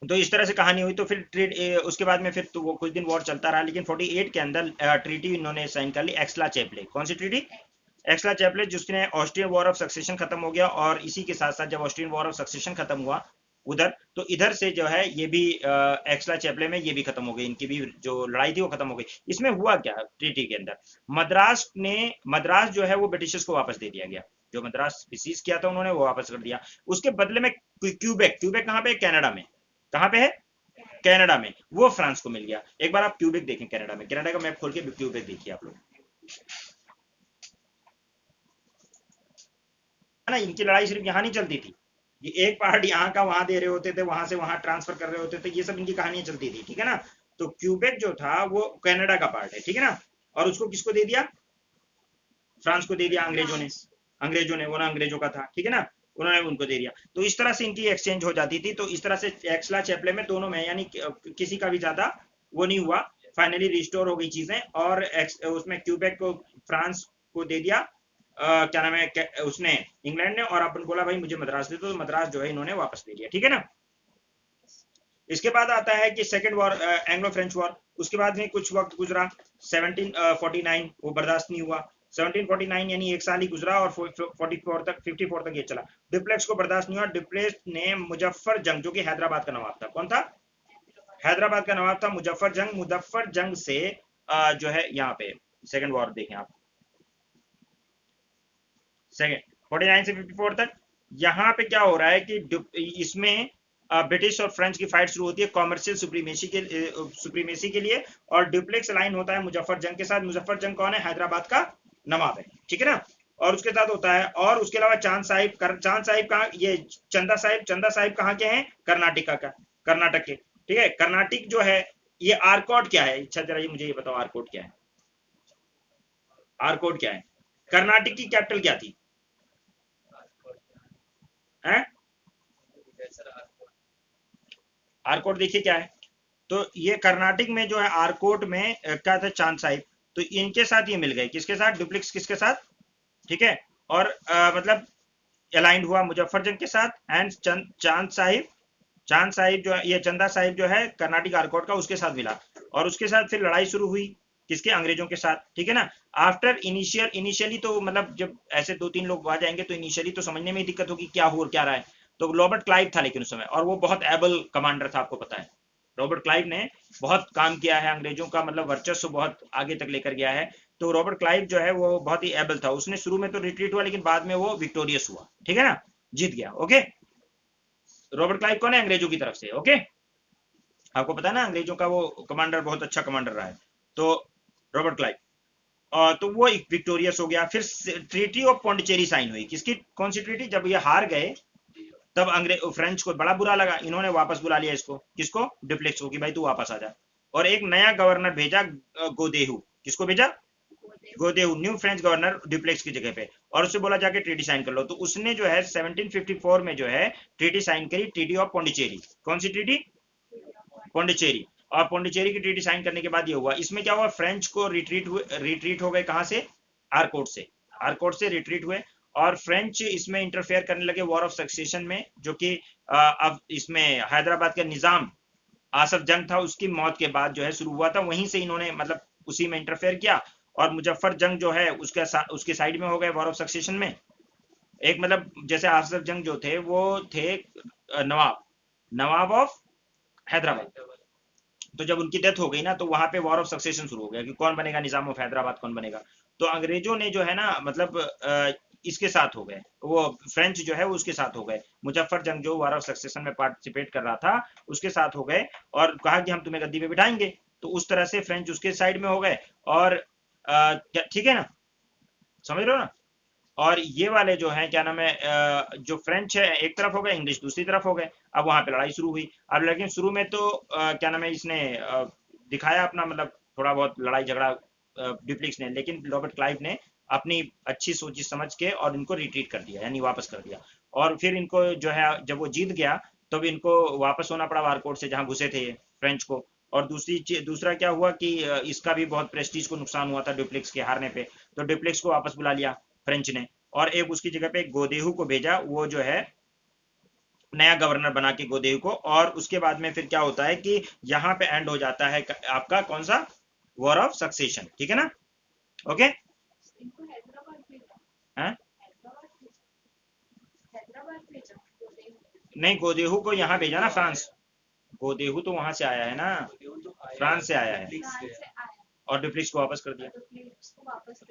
तो इस तरह से कहानी हुई। तो फिर उसके बाद में फिर तो वो कुछ दिन वॉर चलता रहा, लेकिन 48 के अंदर ट्रीटी इन्होंने साइन कर ली, एक्सला चैपले। कौन सी ट्रीटी? एक्सला चैपले, जिसने ऑस्ट्रियन वॉर ऑफ सक्सेशन खत्म हो गया। और इसी के साथ साथ जब ऑस्ट्रियन वॉर ऑफ सक्सेशन खत्म हुआ उधर, तो इधर से जो है ये भी एक्सला चैपले में ये भी खत्म हो गई, इनकी भी जो लड़ाई थी वो खत्म हो गई। इसमें हुआ क्या ट्रीटी के अंदर, मद्रास जो है वो ब्रिटिशर्स को वापस दे दिया गया। जो मद्रास बिसीज किया था उन्होंने, वो वापस कर दिया। उसके बदले में क्यूबेक, क्यूबेक कहाँ पे? कनाडा में। कहाँ पे है? कनाडा में। वो फ्रांस को मिल गया। एक बार आप क्यूबेक देखें, कनाडा में, कनाडा का मैप खोल के क्यूबेक देखिए आप लोग, है ना। इनकी लड़ाई सिर्फ यहाँ नहीं चलती थी, ये एक पार्ट यहाँ का वहां दे रहे होते थे, वहां से वहां ट्रांसफर कर रहे होते थे, ये सब इनकी कहानियां चलती थी, ठीक है ना। तो क्यूबेक जो था वो कनाडा का पार्ट है, ठीक है ना। और उसको किसको दे दिया? फ्रांस को दे दिया अंग्रेजों ने। अंग्रेजों ने, वो ना अंग्रेजों का था, ठीक है ना, उन्होंने उनको दे दिया। तो इस तरह से इनकी एक्सचेंज हो जाती थी। तो इस तरह से एक्सला चैपले में दोनों में, यानी किसी का भी ज्यादा वो नहीं हुआ, फाइनली रिस्टोर हो गई चीजें। और उसमें क्यूबेक को फ्रांस को दे दिया, क्या नाम है उसने, इंग्लैंड ने। और अपन बोला भाई मुझे मद्रास दे दो, तो मद्रास जो है इन्होंने वापस दे दिया, ठीक है ना। इसके बाद आता है कि second war, Anglo French war. उसके बाद में कुछ वक्त गुजरा, 1749, वो बर्दाश्त नहीं हुआ। 1749 यानी एक साल ही गुजरा, और 54 तक ये चला। डिप्लेक्स को बर्दाश्त नहीं हुआ। डिप्लेक्स ने मुजफ्फर जंग, जो कि हैदराबाद का नवाब था, कौन था? हैदराबाद का नवाब था मुजफ्फर जंग से जो है यहाँ पे सेकेंड वॉर देखें आप, सेकेंड 49 से 54 तक। यहाँ पे क्या हो रहा है कि इसमें ब्रिटिश और फ्रेंच की फाइट शुरू होती है कॉमर्शियल सुप्रीमेसी के लिए। और ड्यूप्लेक्स लाइन होता है मुजफ्फर जंग के साथ। मुजफ्फर जंग कौन है? हैदराबाद का नवाब है, ठीक है ना। और उसके साथ होता है, और उसके अलावा चांद साहिब कहाँ, ये चंदा साहिब कहाँ के हैं? कर्नाटक का, कर्नाटक के, ठीक है। कर्नाटक जो है, ये आरकोट क्या है? अच्छा जरा ये मुझे ये बताओ, आरकोट क्या है? आरकोट क्या है? कर्नाटक की कैपिटल क्या थी? है? आरकोट देखिए क्या है, तो ये कर्नाटक में जो है आरकोट में क्या था, चांद साहिब, तो इनके साथ ये मिल गए, किसके साथ, डुप्लेक्स किसके साथ, ठीक है। और मतलब अलाइंड हुआ मुजफ्फरजंग के साथ, एंड चांद साहिब जो है, ये चंदा साहिब जो है कर्नाटक आरकोट का, उसके साथ मिला। और उसके साथ फिर लड़ाई शुरू हुई, किसके, अंग्रेजों के साथ, ठीक है ना। आफ्टर इनिशियली तो मतलब जब ऐसे दो तीन लोग आ जाएंगे तो इनिशियली तो समझने में ही दिक्कत होगी क्या हो और क्या रहा है। तो रॉबर्ट क्लाइव था लेकिन उस समय, और वो बहुत एबल कमांडर था, आपको पता है। रॉबर्ट क्लाइव ने बहुत काम किया है, अंग्रेजों का मतलब वर्चस्व बहुत आगे तक लेकर गया है। तो रॉबर्ट क्लाइव जो है वो बहुत ही एबल था, उसने शुरू में तो रिट्रीट हुआ लेकिन बाद में वो विक्टोरियस हुआ, ठीक है ना, जीत गया। ओके, रॉबर्ट क्लाइव कौन है, अंग्रेजों की तरफ से। ओके, आपको पता है ना अंग्रेजों का वो कमांडर बहुत अच्छा कमांडर रहा है, तो रॉबर्ट क्लाइव। तो वो एक विक्टोरियस हो गया। फिर ट्रीटी ऑफ पौंडीचेरी साइन हुई, किसकी, कौन सी ट्रीटी, जब ये हार गए तब अंग्रेज फ्रेंच को बड़ा बुरा लगा, इन्होंने वापस बुला लिया इसको, किसको, डिप्लेक्स को, कि भाई तू वापस आ जा। और एक नया गवर्नर भेजा, गोदेहू, किसको भेजा, गोदेहू, न्यू फ्रेंच गवर्नर डिप्लेक्स की जगह पे, और उससे बोला जाके ट्रीटी साइन कर लो। तो उसने जो है 1754 में जो है ट्रीटी साइन करी, ट्रीटी ऑफ पौंडीचेरी। कौन सी ट्रीटी, पौंडीचेरी। और पौंडीचेरी की ट्रीटी साइन करने के बाद ये हुआ, इसमें क्या हुआ, फ्रेंच को रिट्रीट हो गए, कहां से, आरकोट से, आरकोट से रिट्रीट हुए। और फ्रेंच इसमें इंटरफेयर करने लगे वॉर ऑफ सक्सेशन में, जो कि अब इसमें हैदराबाद का निजाम आसफ जंग था, उसकी मौत के बाद जो है शुरू हुआ था, वहीं से इन्होंने मतलब उसी में इंटरफेयर किया। और मुजफ्फर जंग जो है उसके साइड में हो गए वॉर ऑफ सक्सेशन में। एक मतलब जैसे आसफ जंग जो थे वो थे नवाब, नवाब ऑफ हैदराबाद। तो जब उनकी डेथ हो गई ना, तो वहां पे वॉर ऑफ सक्सेशन शुरू हो गया कि कौन बनेगा निजाम ऑफ हैदराबाद, कौन बनेगा। तो अंग्रेजों ने जो है ना मतलब इसके साथ हो गए, वो फ्रेंच जो है वो उसके साथ हो गए, मुजफ्फर जंग जो वॉर ऑफ सक्सेशन में पार्टिसिपेट कर रहा था उसके साथ हो गए, और कहा कि हम तुम्हें गद्दी पे बिठाएंगे। तो उस तरह से फ्रेंच उसके साइड में हो गए। और ठीक है ना, समझ रहे हो ना। और ये वाले जो हैं क्या नाम है, जो फ्रेंच है एक तरफ हो गए, इंग्लिश दूसरी तरफ हो गए। अब वहां पे लड़ाई शुरू हुई। अब लेकिन शुरू में तो क्या नाम है, इसने दिखाया अपना मतलब थोड़ा बहुत लड़ाई झगड़ा डिप्लिक्स ने, लेकिन रॉबर्ट क्लाइव ने अपनी अच्छी सोची समझ के और इनको रिट्रीट कर दिया, यानी वापस कर दिया। और फिर इनको जो है जब वो जीत गया तब इनको वापस होना पड़ा वारकोट से, जहां घुसे थे ये फ्रेंच को। और दूसरा क्या हुआ कि इसका भी बहुत प्रेस्टीज को नुकसान हुआ था डिप्लिक्स के हारने पे। तो डिप्लिक्स को वापस बुला लिया फ्रेंच ने, और एक उसकी जगह पे गोदेहू को भेजा, वो जो है नया गवर्नर बना के गोदेहू को। और उसके बाद में फिर क्या होता है कि यहाँ पे एंड हो जाता है आपका कौन सा, वॉर ऑफ सक्सेशन, ठीक है ना। ओके, हाँ? नहीं, गोदेहू को यहाँ भेजा ना, फ्रांस। गोदेहू तो वहां से आया है ना, फ्रांस से आया है, और डिप्लिक्स को वापस कर दिया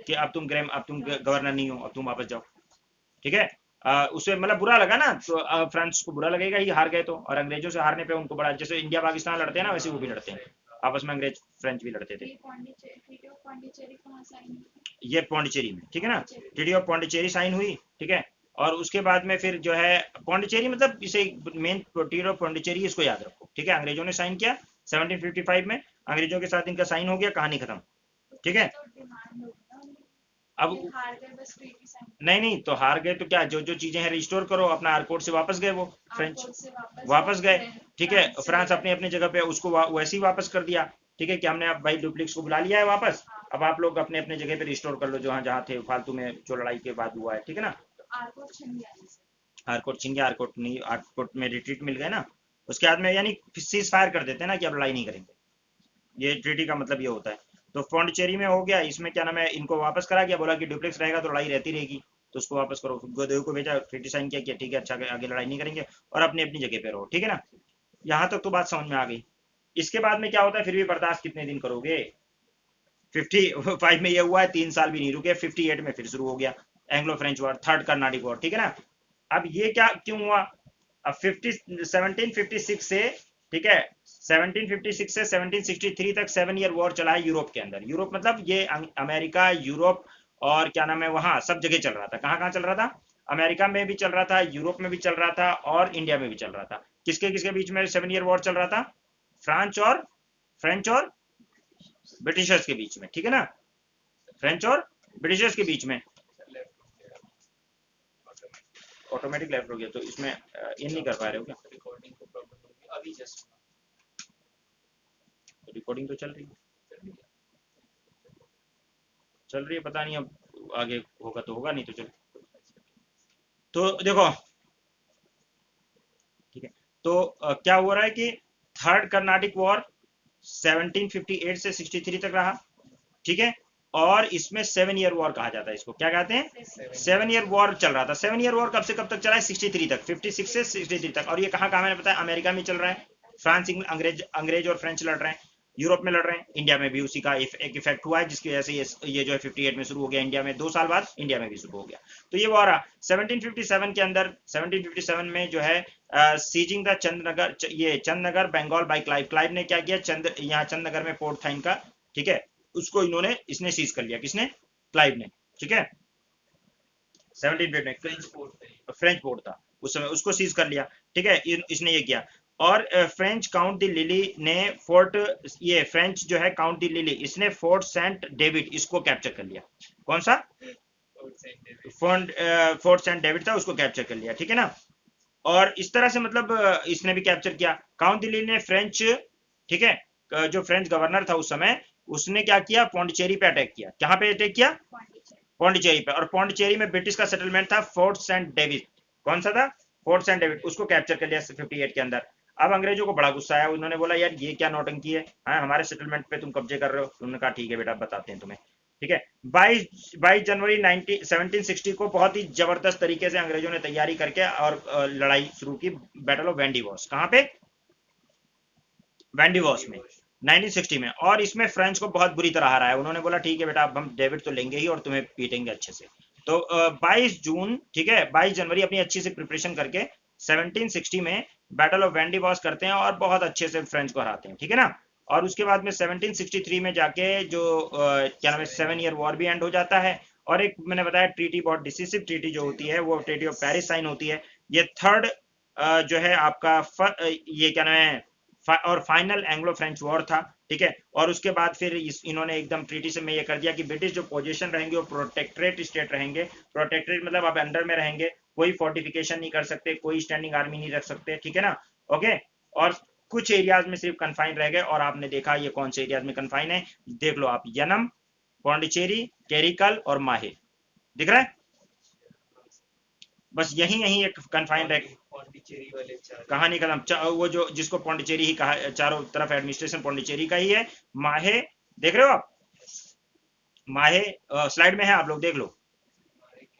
कि अब तुम गवर्नर नहीं हो, अब तुम वापस जाओ, ठीक है। उसे मतलब बुरा लगा ना, तो फ्रांस को बुरा लगेगा ही, हार गए तो। और अंग्रेजों से हारने पे उनको बड़ा, जैसे इंडिया पाकिस्तान लड़ते हैं ना, वैसे वो भी लड़ते हैं आपस में, अंग्रेज फ्रेंच भी लड़ते थे। ये पौंडीचेरी में, ठीक है ना, ट्रीटी ऑफ पौंडीचेरी साइन हुई, ठीक है। और उसके बाद में फिर जो है पौंडीचेरी मतलब इसे मेन ट्रीटी ऑफ पौंडीचेरी, इसको याद रखो, ठीक है। अंग्रेजों ने साइन किया 1755 में, अंग्रेजों के साथ इनका साइन हो गया, कहानी खत्म, ठीक है। अब नहीं नहीं, तो हार गए तो क्या, जो जो चीजें हैं रिस्टोर करो, अपना एयरपोर्ट से वापस गए वो फ्रेंच, वापस गए, ठीक है। फ्रांस अपनी अपनी जगह पे उसको वैसे ही वापस कर दिया, ठीक है, कि हमने अब भाई डुप्लिक्स को बुला लिया है वापस, अब आप लोग अपने अपने जगह पे रिस्टोर कर लो जहाँ जहाँ थे फालतू में जो लड़ाई के बाद हुआ है, ठीक है ना। आरकोट छिन गया, आरकोट नहीं, आरकोट में रिट्रीट मिल गए ना। उसके बाद में यानी सीज फायर कर देते हैं ना कि अब लड़ाई नहीं करेंगे, ये ट्रीटी का मतलब ये होता है। तो पौंडीचेरी में हो गया, इसमें क्या नाम है, इनको वापस करा गया, बोला कि डुप्लेक्स रहेगा तो लड़ाई रहती रहेगी, तो उसको वापस करो। गोदेव को भेजा, ट्रीटी साइन किया, ठीक है अच्छा, आगे लड़ाई नहीं करेंगे और अपनी अपनी जगह पे रहो, ठीक है ना। यहाँ तक तो बात समझ में आ गई। इसके बाद में क्या होता है, फिर भी बर्दाश्त कितने दिन करोगे। 55 में ये हुआ है, 3 साल भी नहीं रुके, 58 में फिर शुरू हो गया Anglo French war, third Carnatic war, ठीक है ना। अब ये क्या क्यों हुआ, अब 1756 से, ठीक है, 1756 से 1763 तक 7 ईयर वॉर चला है यूरोप के अंदर। यूरोप मतलब ये अमेरिका, यूरोप और क्या नाम है वहां सब जगह चल रहा था। कहाँ कहाँ चल रहा था, अमेरिका में भी चल रहा था, यूरोप में भी चल रहा था, और इंडिया में भी चल रहा था। किसके किसके बीच में 7 ईयर वॉर चल रहा था, फ्रेंच और ब्रिटिशर्स के बीच में, ठीक है ना, फ्रेंच और ब्रिटिशर्स के बीच में। ऑटोमेटिक लेफ्ट हो गया, तो इसमें इन नहीं कर पा रहे हो क्या, रिकॉर्डिंग तो चल रही है, पता नहीं अब आगे होगा तो होगा, नहीं तो चल। तो देखो, ठीक है, तो क्या हो रहा है कि थर्ड कर्नाटिक वॉर 1758 से 63 तक रहा, ठीक है। और इसमें 7 ईयर वॉर कहा जाता है, इसको क्या कहते हैं, 7 ईयर वॉर चल रहा था। 7 ईयर वॉर कब से कब तक चला है, 63 तक, 56 से 63 तक। और ये कहाँ कहाँ, मैंने बताया अमेरिका में चल रहा है, फ्रांस अंग्रेज अंग्रेज और फ्रेंच लड़ रहे हैं, यूरोप में लड़ रहे हैं, इंडिया में भी उसी का एक इफेक्ट हुआ है, जिसकी वजह से ये जो है 58 में शुरू हो गया इंडिया में, 2 साल बाद इंडिया में भी शुरू हो गया। तो ये वॉर 1757 के अंदर, 1757 में जो है सीजिंग द चंदनगर, ये Chandernagore Bengal by Clive. Clive ने क्या किया, यहाँ चंदनगर में पोर्ट था इनका, ठीक है, उसको इसने सीज कर लिया, किसने, क्लाइव ने, ठीक है। 1758 में फ्रेंच पोर्ट था उस समय, उसको सीज कर लिया, ठीक है, इसने ये किया। और फ्रेंच काउंट दी लिली ने फोर्ट, ये फ्रेंच जो है काउंट दी लिली, इसने फोर्ट सेंट डेविड इसको कैप्चर कर लिया। कौन सा, फोर्ट सेंट डेविड था, उसको कैप्चर कर लिया, ठीक है ना। और इस तरह से मतलब इसने भी कैप्चर किया। काउंट दी लिली ने फ्रेंच, ठीक है, जो फ्रेंच गवर्नर था उस समय, उसने क्या किया, पौंडीचेरी पे अटैक किया। कहां पे अटैक किया, पौंडीचेरी पे। और पौंडीचेरी में ब्रिटिश का सेटलमेंट था फोर्ट सेंट डेविड। कौन सा था, फोर्ट सेंट डेविड, उसको कैप्चर कर लिया 58 के अंदर। अब अंग्रेजों को बड़ा गुस्सा आया, उन्होंने बोला यार ये क्या नौटंकी है, हाँ, हमारे सेटलमेंट पे तुम कब्जे कर रहे हो। उन्होंने कहा ठीक है बेटा, बताते हैं तुम्हें, ठीक है। 22 जनवरी 1760 को बहुत ही जबरदस्त तरीके से अंग्रेजों ने तैयारी करके और लड़ाई शुरू की, बैटल ऑफ वेंडिवॉस। कहां पे, वेंडिवॉस में, 1960 में। और इसमें फ्रेंच को बहुत बुरी तरह हराया। उन्होंने बोला ठीक है बेटा, अब हम डेविड तो लेंगे ही और तुम्हें पीटेंगे अच्छे से। तो 22 जून, ठीक है, 22 जनवरी अपनी अच्छी से प्रिपरेशन करके 1760 में बैटल ऑफ वेंडिवॉस करते हैं और बहुत अच्छे से फ्रेंच को हराते हैं, ठीक है ना। और उसके बाद में 1763 में जाके जो क्या नाम है, 7 ईयर वॉर भी एंड हो जाता है। और एक मैंने बताया ट्रीटी, बहुत डिसिसिव ट्रीटी जो होती है, वो ट्रीटी ऑफ पेरिस साइन होती है। ये थर्ड जो है आपका ये क्या नाम है, और फाइनल एंग्लो फ्रेंच वॉर था, ठीक है। और उसके बाद फिर इन्होंने एकदम ट्रीटी से में ये कर दिया कि ब्रिटिश जो पोजीशन रहेंगे वो प्रोटेक्टरेट स्टेट रहेंगे। प्रोटेक्टरेट मतलब अब अंडर में रहेंगे, कोई फोर्टिफिकेशन नहीं कर सकते, कोई स्टैंडिंग आर्मी नहीं रख सकते, ठीक है ना, ओके। और कुछ एरियाज में सिर्फ कन्फाइन रह गए, और आपने देखा ये कौन से एरियाज में कन्फाइन है, देख लो आप, यनम, पौंडीचेरी, कैरिकल और माहे, दिख रहा है, बस यही यही एक कन्फाइंड है। पौंडीचेरी वाले कहानी खत्म। वो जो जिसको पौंडीचेरी ही कहा, चारों तरफ एडमिनिस्ट्रेशन पौंडीचेरी का ही है। माहे, देख रहे हो आप, माहे स्लाइड में है, आप लोग देख लो।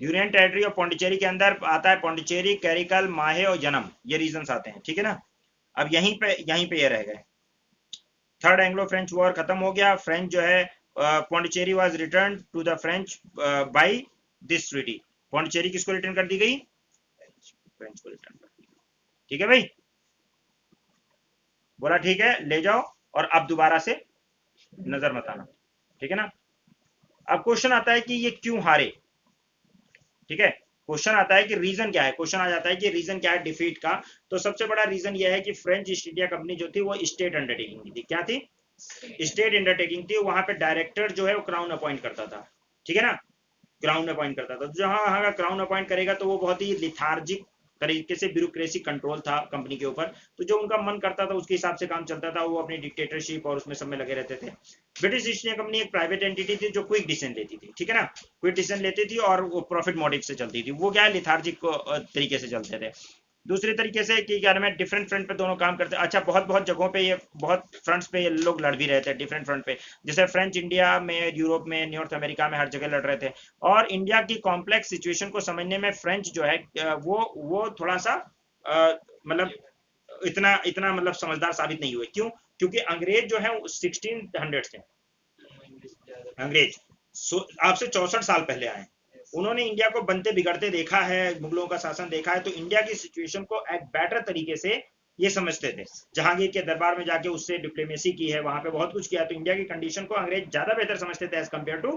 यूनियन टेरिटरी ऑफ पौंडीचेरी के अंदर आता है पौंडीचेरी, कैरिकल, माहे और यनम, ये रीजन आते हैं, ठीक है ना। अब यहीं पे ये रह गए। थर्ड एंग्लो फ्रेंच वॉर खत्म हो गया। फ्रेंच जो है, Pondicherry was return to the French by this treaty. Pondicherry किसको रिटर्न कर दी गई, फ्रेंच को रिटर्न कर दी, ठीक है भाई। बोला ठीक है, ले जाओ, और अब दोबारा से नजर मत आना, ठीक है ना। अब क्वेश्चन आता है कि ये क्यों हारे, ठीक है। क्वेश्चन आता है कि रीजन क्या है, क्वेश्चन आ जाता है कि रीजन क्या है डिफीट का। तो सबसे बड़ा रीजन यह है कि फ्रेंच ईस्ट इंडिया कंपनी जो थी वो स्टेट अंडरटेकिंग थी। क्या थी, स्टेट अंडरटेकिंग थी। वहां पे डायरेक्टर जो है वो क्राउन अपॉइंट करता था, ठीक है ना, क्राउन अपॉइंट करता था। जहां वहां का क्राउन अपॉइंट करेगा तो वो बहुत ही लिथार्जिक तरीके से ब्यूरोक्रेसी कंट्रोल था कंपनी के ऊपर। तो जो उनका मन करता था उसके हिसाब से काम चलता था, वो अपनी डिक्टेटरशिप और उसमें सब में लगे रहते थे। ब्रिटिश ईस्ट इंडिया कंपनी एक प्राइवेट एंटिटी थी जो क्विक डिसीजन लेती थी, ठीक है ना, क्विक डिसीजन लेती थी और वो प्रॉफिट मोटिव से चलती थी। वो क्या है, लिथार्जिक तरीके से चलते थे। दूसरे तरीके से कि क्या में डिफरेंट फ्रंट पे दोनों काम करते हैं। अच्छा, बहुत बहुत जगहों पे ये, बहुत फ्रंट्स पे ये लोग लड़ भी रहे थे डिफरेंट फ्रंट पे। जैसे फ्रेंच इंडिया में, यूरोप में, नॉर्थ अमेरिका में, हर जगह लड़ रहे थे। और इंडिया की कॉम्प्लेक्स सिचुएशन को समझने में फ्रेंच जो है वो थोड़ा सा मतलब इतना इतना मतलब समझदार साबित नहीं हुए। क्यों, क्योंकि अंग्रेज जो है 1600 से, अंग्रेज आज से 64 साल पहले आए। उन्होंने इंडिया को बनते बिगड़ते देखा है, मुगलों का शासन देखा है, तो इंडिया की सिचुएशन को एक बेटर तरीके से ये समझते थे। जहांगीर के दरबार में जाके उससे डिप्लोमेसी की है, वहां पे बहुत कुछ किया। तो इंडिया की कंडीशन को अंग्रेज ज्यादा बेहतर समझते थे एज कम्पेयर टू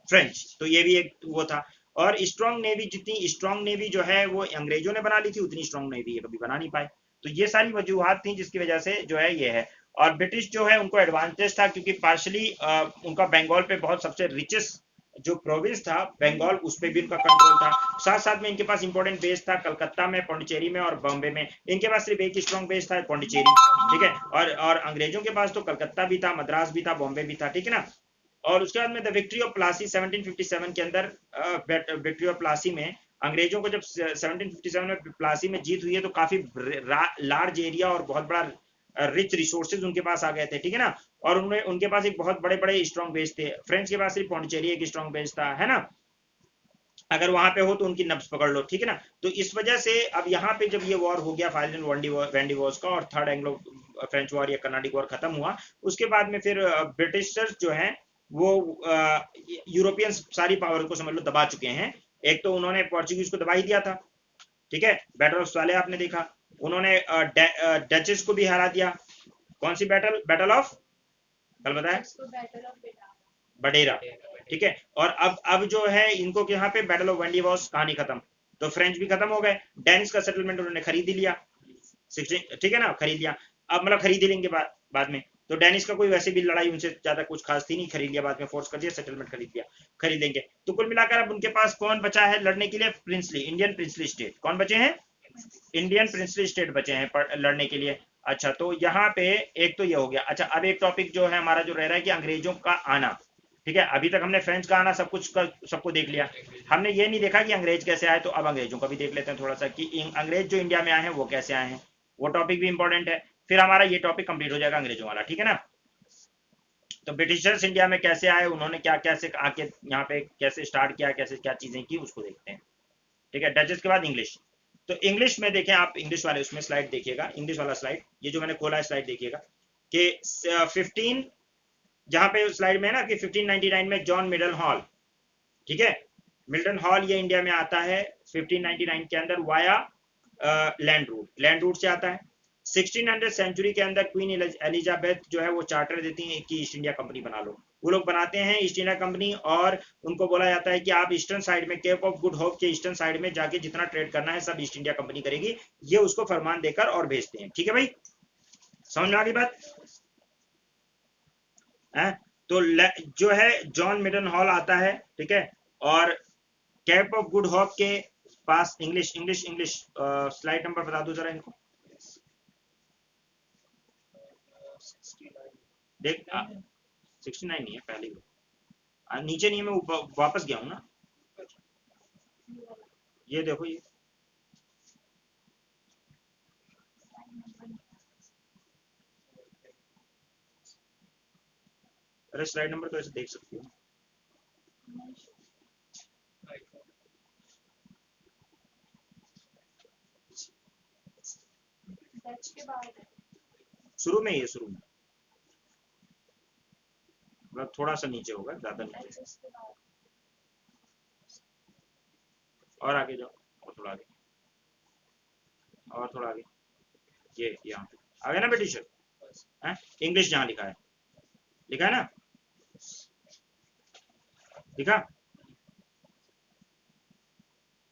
फ्रेंच। तो ये भी एक वो था। और स्ट्रॉन्ग नेवी, जितनी स्ट्रॉन्ग नेवी जो है वो अंग्रेजों ने बना ली थी, उतनी स्ट्रॉन्ग नेवी ये कभी बना नहीं पाए। तो ये सारी वजूहत थी जिसकी वजह से जो है ये है। और ब्रिटिश जो है उनको एडवांटेज था, क्योंकि पार्शली उनका बंगाल पे बहुत सबसे रिचेस्ट जो प्रोविंस था बंगाल, उस पर भी उनका कंट्रोल था। साथ साथ में इनके पास इंपॉर्टेंट बेस था कलकत्ता में, पौंडीचेरी में और बॉम्बे में। इनके पास सिर्फ एक स्ट्रॉन्ग बेस था पौंडीचेरी, ठीक है। और अंग्रेजों के पास तो कलकत्ता भी था, मद्रास भी था, बॉम्बे भी था, ठीक है ना। और उसके बाद में द विक्ट्री ऑफ प्लासी 1757 के अंदर, विक्ट्री ऑफ प्लासी में अंग्रेजों को जब 1757 में प्लासी में जीत हुई है तो काफी लार्ज एरिया और बहुत बड़ा रिच रिसोर्सेज उनके पास आ गए थे, ठीक है ना। और उन्होंने उनके पास एक बहुत बड़े बड़े स्ट्रॉन्ग बेस थे। फ्रेंच के पास सिर्फ पौंडीचेरी एक स्ट्रॉन्ग बेस था, है ना। अगर वहां पे हो तो उनकी नब्ज पकड़ लो, ठीक है ना। तो इस वजह से अब यहाँ पे जब ये वॉर हो गया फाइनल वेंडी वॉर्स का, और थर्ड एंग्लो फ्रेंच वॉर या कर्नाटिक वॉर खत्म हुआ, उसके बाद में फिर ब्रिटिशर्स जो हैं वो यूरोपियन सारी पावर को समझ लो दबा चुके हैं। एक तो उन्होंने पोर्चुगीज को दबा ही दिया था, ठीक है, बैटल ऑफ साले आपने देखा। उन्होंने डचेस को भी हरा दिया। कौन सी बैटल? बैटल ऑफ, कल बताया, बडेरा, ठीक है। और अब जो है इनको यहाँ पे बैटल ऑफ वेंडीवॉर्स, कहानी खत्म। तो फ्रेंच भी खत्म हो गए। डेनिस का सेटलमेंट उन्होंने खरीद ही लिया, 16, ठीक है ना, खरीद लिया। अब मतलब खरीद ही लेंगे बाद में। तो डेनिस का कोई वैसे भी लड़ाई उनसे ज्यादा कुछ खास थी नहीं, खरीद लिया बाद में, फोर्स कर दिया, सेटलमेंट खरीद लिया, खरीद लेंगे। तो कुल मिलाकर अब उनके पास कौन बचा है लड़ने के लिए? Princely, Indian princely state. कौन बचे हैं? इंडियन प्रिंसली स्टेट बचे हैं लड़ने के लिए। अच्छा, तो यहाँ पे एक तो ये हो गया। अच्छा, अब एक टॉपिक जो है हमारा जो रह रहा है कि अंग्रेजों का आना, ठीक है। अभी तक हमने फ्रेंच का आना सब कुछ सबको देख लिया। हमने ये नहीं देखा कि अंग्रेज कैसे आए, तो अब अंग्रेजों का भी देख लेते हैं थोड़ा सा कि अंग्रेज जो इंडिया में आए हैं वो कैसे आए हैं। वो टॉपिक भी इंपॉर्टेंट है। फिर हमारा ये टॉपिक कंप्लीट हो जाएगा अंग्रेजों वाला, ठीक है ना। तो ब्रिटिशर्स इंडिया में कैसे आए, उन्होंने क्या कैसे आके यहाँ पे कैसे स्टार्ट किया, कैसे क्या चीजें की, उसको देखते हैं, ठीक है। डचेस के बाद इंग्लिश। तो इंग्लिश में देखें आप, इंग्लिश वाले उसमें स्लाइड देखिएगा, इंग्लिश वाला स्लाइड, ये जो मैंने खोला है स्लाइड देखिएगा कि 15, जहां पे स्लाइड में है ना कि 1599 में जॉन मिडल हॉल, ठीक है, मिल्टन हॉल ये इंडिया में आता है 1599 के अंदर वाया लैंड रूट से आता है। 1600 सेंचुरी के अंदर क्वीन एलिजाबेथ जो है वो चार्टर देती हैं कि ईस्ट इंडिया कंपनी बना लो। वो लोग बनाते हैं ईस्ट इंडिया कंपनी, और उनको बोला जाता है कि आप ईस्टर्न साइड में, केप ऑफ गुड होप के ईस्टर्न साइड में जाके जितना ट्रेड करना है सब ईस्ट इंडिया कंपनी करेगी। ये उसको फरमान देकर और भेजते हैं, ठीक है भाई, समझ में आ गई बात है। तो जो है जॉन मिडन हॉल आता है, ठीक है। और कैप ऑफ गुड होप के पास, English English English slide number बता दो जरा इनको, देख 69 नहीं है पहले, नीचे नहीं है, मैं वापस गया हूँ ना, ये देखो ये, अरे स्लाइड नंबर तो ऐसे देख सकती हो। शुरू में, ये शुरू में, मतलब थोड़ा सा नीचे होगा, ज्यादा नीचे। और आगे जाओ, और थोड़ा आगे, और थोड़ा आगे, ये यहाँ पे आ गया ना ब्रिटिशर, है इंग्लिश जहाँ लिखा है, लिखा है ना, लिखा।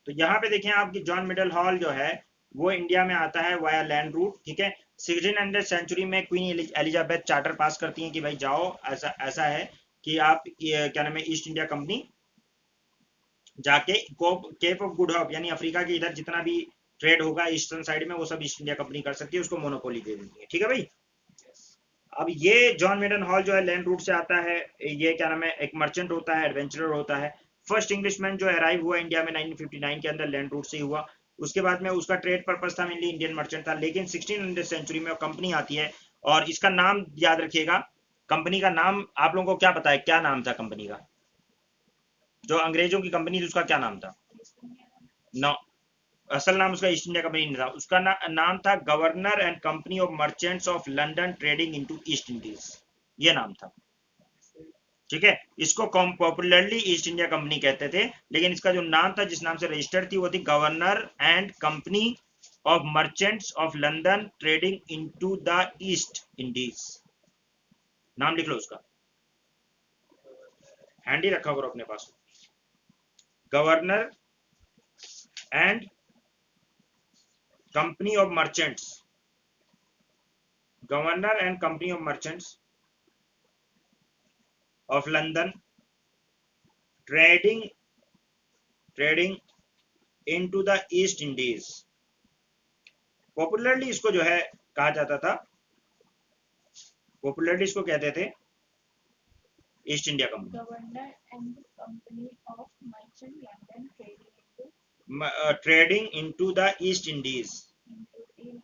तो यहाँ पे देखें आप कि जॉन मिडल हॉल जो है वो इंडिया में आता है वाया लैंड रूट, ठीक है। 1600 सेंचुरी में क्वीन एलिजाबेथ चार्टर पास करती हैं कि भाई जाओ, ऐसा ऐसा है कि आप क्या नाम है, ईस्ट इंडिया कंपनी जाके केप ऑफ गुड होप यानी अफ्रीका के इधर जितना भी ट्रेड होगा ईस्टर्न साइड में वो सब ईस्ट इंडिया कंपनी कर सकती है, उसको मोनोपोली दे देती है, ठीक है भाई। अब ये जॉन मिडन हॉल जो है लैंड रूट से आता है। ये क्या नाम है, एक मर्चेंट होता है, एडवेंचरर होता है। फर्स्ट इंग्लिशमैन जो अराइव हुआ इंडिया में 1959 के अंदर लैंड रूट से हुआ। उसके बाद में उसका ट्रेड पर्पस था, मेनली इंडियन मर्चेंट था, लेकिन 1600 सेंचुरी में कंपनी आती है। और इसका नाम याद रखिएगा, कंपनी का नाम आप लोगों को क्या पता है, क्या नाम था कंपनी का? जो अंग्रेजों की कंपनी थी उसका क्या नाम था? नो, असल नाम उसका ईस्ट इंडिया कंपनी नहीं था, उसका नाम था governor and company of merchants of London trading into east Indies, ये नाम था, ठीक है। इसको पॉपुलरली ईस्ट इंडिया कंपनी कहते थे, लेकिन इसका जो नाम था, जिस नाम से रजिस्टर्ड थी, वो थी governor and company of merchants of London trading into the East Indies. नाम लिख लो उसका, हैंडी रखा करो अपने पास, governor and company of merchants, governor and company of merchants of London trading trading into the East Indies, popularly इसको जो है कहा जाता था, पॉपुलरली इसको कहते थे east India company. Governor and the Company of Merchant London trading into the East Indies, into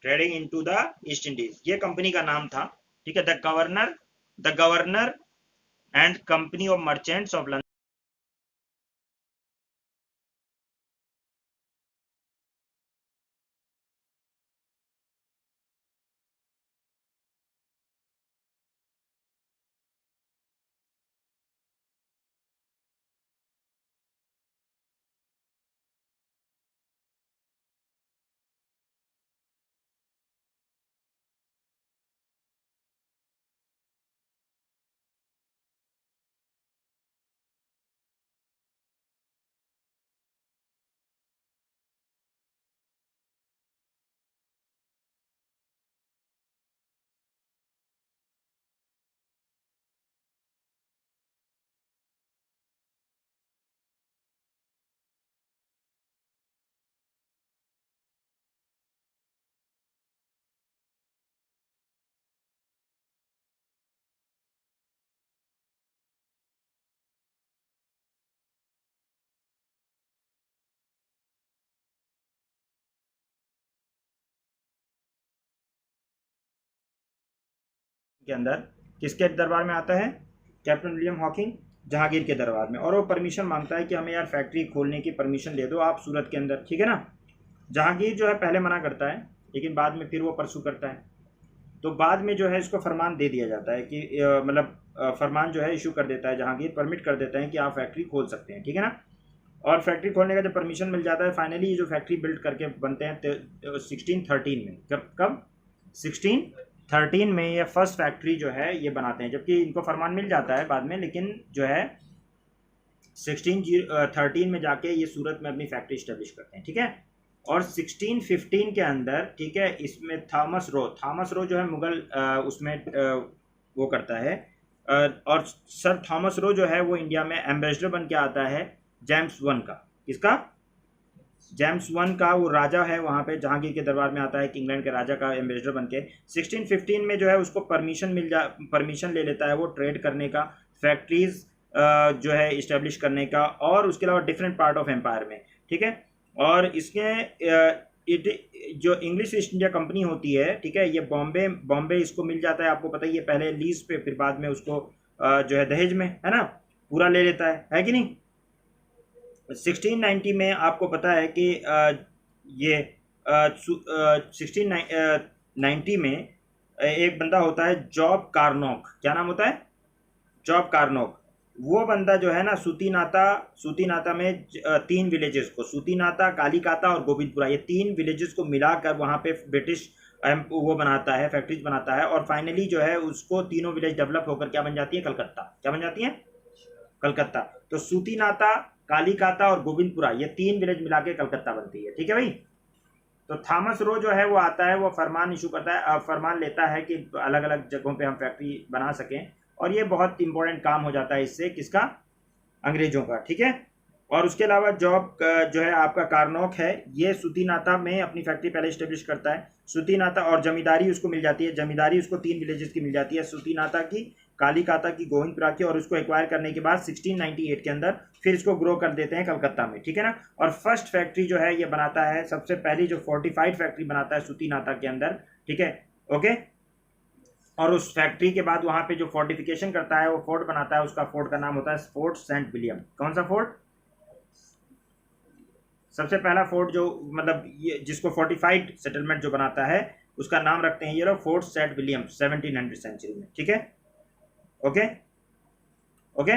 trading into the East Indies, ये कंपनी का नाम था। ठीक है, the governor and company of merchants of London के अंदर किसके दरबार में आता है, कैप्टन विलियम हॉकिंग, जहांगीर के दरबार में, और वो परमिशन मांगता है कि हमें यार फैक्ट्री खोलने की परमिशन दे दो आप सूरत के अंदर। ठीक है ना, जहांगीर जो है पहले मना करता है, लेकिन बाद में फिर वो परसू करता है। तो बाद में जो है इसको फरमान दे दिया जाता है कि मतलब फरमान जो है इशू कर देता है, जहांगीर परमिट कर देता है कि आप फैक्ट्री खोल सकते हैं। ठीक है ना, और फैक्ट्री खोलने का जब परमिशन मिल जाता है, फाइनली ये जो फैक्ट्री बिल्ड करके बनते हैं 1613 में। कब 1613 में ये फर्स्ट फैक्ट्री जो है ये बनाते हैं, जबकि इनको फरमान मिल जाता है बाद में, लेकिन जो है 1613 में जाके ये सूरत में अपनी फैक्ट्री स्टेब्लिश करते हैं। ठीक है, और 1615 के अंदर, ठीक है, इसमें थॉमस रो जो है मुगल उसमें वो करता है, और सर थॉमस रो जो है वो इंडिया में एम्बेसडर बन के आता है जेम्स वन का। किसका? जेम्स वन का, वो राजा है वहाँ पे, जहांगीर के दरबार में आता है, इंग्लैंड के राजा का एम्बेसडर बन के। 1615 में जो है उसको परमिशन ले लेता है वो ट्रेड करने का, फैक्ट्रीज जो है इस्टेब्लिश करने का, और उसके अलावा डिफरेंट पार्ट ऑफ एम्पायर में। ठीक है, और इसके जो इंग्लिश ईस्ट इंडिया कंपनी होती है, ठीक है, ये बॉम्बे इसको मिल जाता है, आपको पता ही है, पहले लीज पे, फिर बाद में उसको जो है दहेज में, है ना, पूरा ले लेता है कि नहीं। 1690 में आपको पता है कि ये 1690 में एक बंदा होता है जॉब कार्नोक। क्या नाम होता है? जॉब कार्नोक। वो बंदा जो है ना, सूतीनाता में 3 विलेजेस को, सूतीनाता, कालीकाता और गोविंदपुरा, ये 3 विलेजेस को मिलाकर वहाँ पे ब्रिटिश वो बनाता है, फैक्ट्रीज बनाता है, और फाइनली जो है उसको तीनों विलेज डेवलप होकर क्या बन जाती है? कलकत्ता। क्या बन जाती है? कलकत्ता। तो सूतीनाता, कालीकाता और गोविंदपुरा, ये 3 विलेज मिला के कलकत्ता बनती है। ठीक है भाई। तो थॉमस रो जो है वो आता है, वो फरमान इशू करता है, फरमान लेता है कि अलग अलग जगहों पे हम फैक्ट्री बना सकें, और ये बहुत इंपॉर्टेंट काम हो जाता है इससे, किसका? अंग्रेजों का। ठीक है, और उसके अलावा जॉब जो है आपका कार्नोक है, ये सूतीनाता में अपनी फैक्ट्री पहले स्टेब्लिश करता है। सूतीनाता, और जमींदारी उसको मिल जाती है, जमींदारी उसको 3 विलेजेस की मिल जाती है, सूतीनाता की, कालीकाता की, गोविंदपुरा की, और उसको एक्वायर करने के बाद 1698 के अंदर फिर इसको ग्रो कर देते हैं कलकत्ता में। ठीक है ना, और फर्स्ट फैक्ट्री जो है ये बनाता है, सबसे पहली जो फोर्टिफाइड फैक्ट्री बनाता है सूतीनाता के अंदर। ठीक है, ओके। और उस फैक्ट्री के बाद वहां पे जो फोर्टिफिकेशन करता है, वो फोर्ट बनाता है, उसका फोर्ट का नाम होता है फोर्ट सेंट विलियम। कौन सा फोर्ट? सबसे पहला फोर्ट जो, मतलब ये जिसको फोर्टिफाइड सेटलमेंट जो बनाता है, उसका नाम रखते हैं ये लोग फोर्ट सेंट विलियम, 1700 सेंचुरी में। ठीक है, ओके ओके।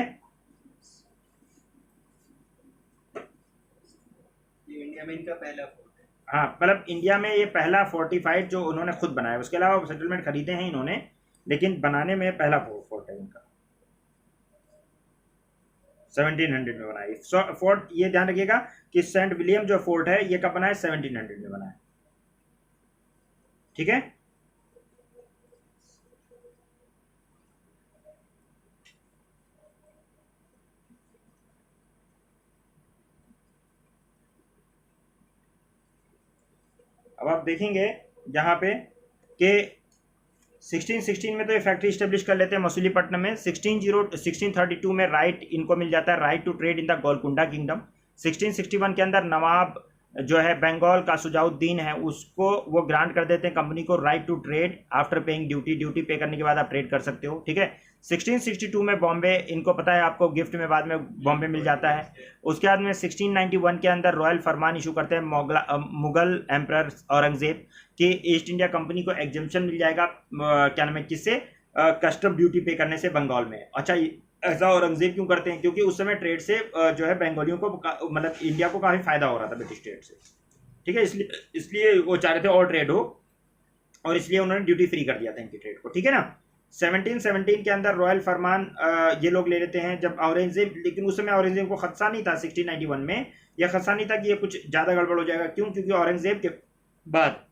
ये इंडिया में इनका पहला फोर्ट है। हाँ, मतलब इंडिया में ये पहला फोर्टिफाइड जो उन्होंने खुद बनाया, उसके अलावा सेटलमेंट खरीदे हैं इन्होंने, लेकिन बनाने में पहला फोर्ट है इनका, 1700 में बनाया फोर्ट। ये ध्यान रखिएगा कि सेंट विलियम जो फोर्ट है ये कब बना है? 1700 में बना है। ठीक है, अब आप देखेंगे यहाँ पे कि 1616 में तो ये फैक्ट्री स्टेब्लिश कर लेते हैं मसूलीपट्टनम में। 1632 में राइट इनको मिल जाता है, right to trade in the Golconda kingdom. 1661 के अंदर नवाब जो है बंगाल का सुजाउद्दीन है, उसको वो ग्रांट कर देते हैं कंपनी को right to trade after paying duty. Duty पे करने के बाद आप ट्रेड कर सकते हो, ठीक है। 1662 में बॉम्बे, इनको पता है आपको, गिफ्ट में बाद में बॉम्बे मिल जाता है। उसके बाद में 1691 के अंदर रॉयल फरमान इशू करते हैं मुगल एम्परर औरंगजेब कि ईस्ट इंडिया कंपनी को एग्जेम्पशन मिल जाएगा, क्या नाम है, किससे, कस्टम ड्यूटी पे करने से बंगाल में। अच्छा, ऐसा औरंगजेब क्यों करते हैं? क्योंकि उस समय ट्रेड से जो है बंगालियों को मतलब इंडिया को काफी फायदा हो रहा था ब्रिटिश ट्रेड से, ठीक है। इसलिए वो चाह रहे थे और ट्रेड हो, और इसलिए उन्होंने ड्यूटी फ्री कर दिया था इनकी ट्रेड को, ठीक है ना। 1717 के अंदर रॉयल फरमान ये लोग ले लेते हैं जब औरंगजेब, लेकिन उस समय औरंगजेब को खदशा नहीं था 1691 में, यह खदशा नहीं था कि ये कुछ ज्यादा गड़बड़ हो जाएगा। क्यों? क्योंकि औरंगजेब के बाद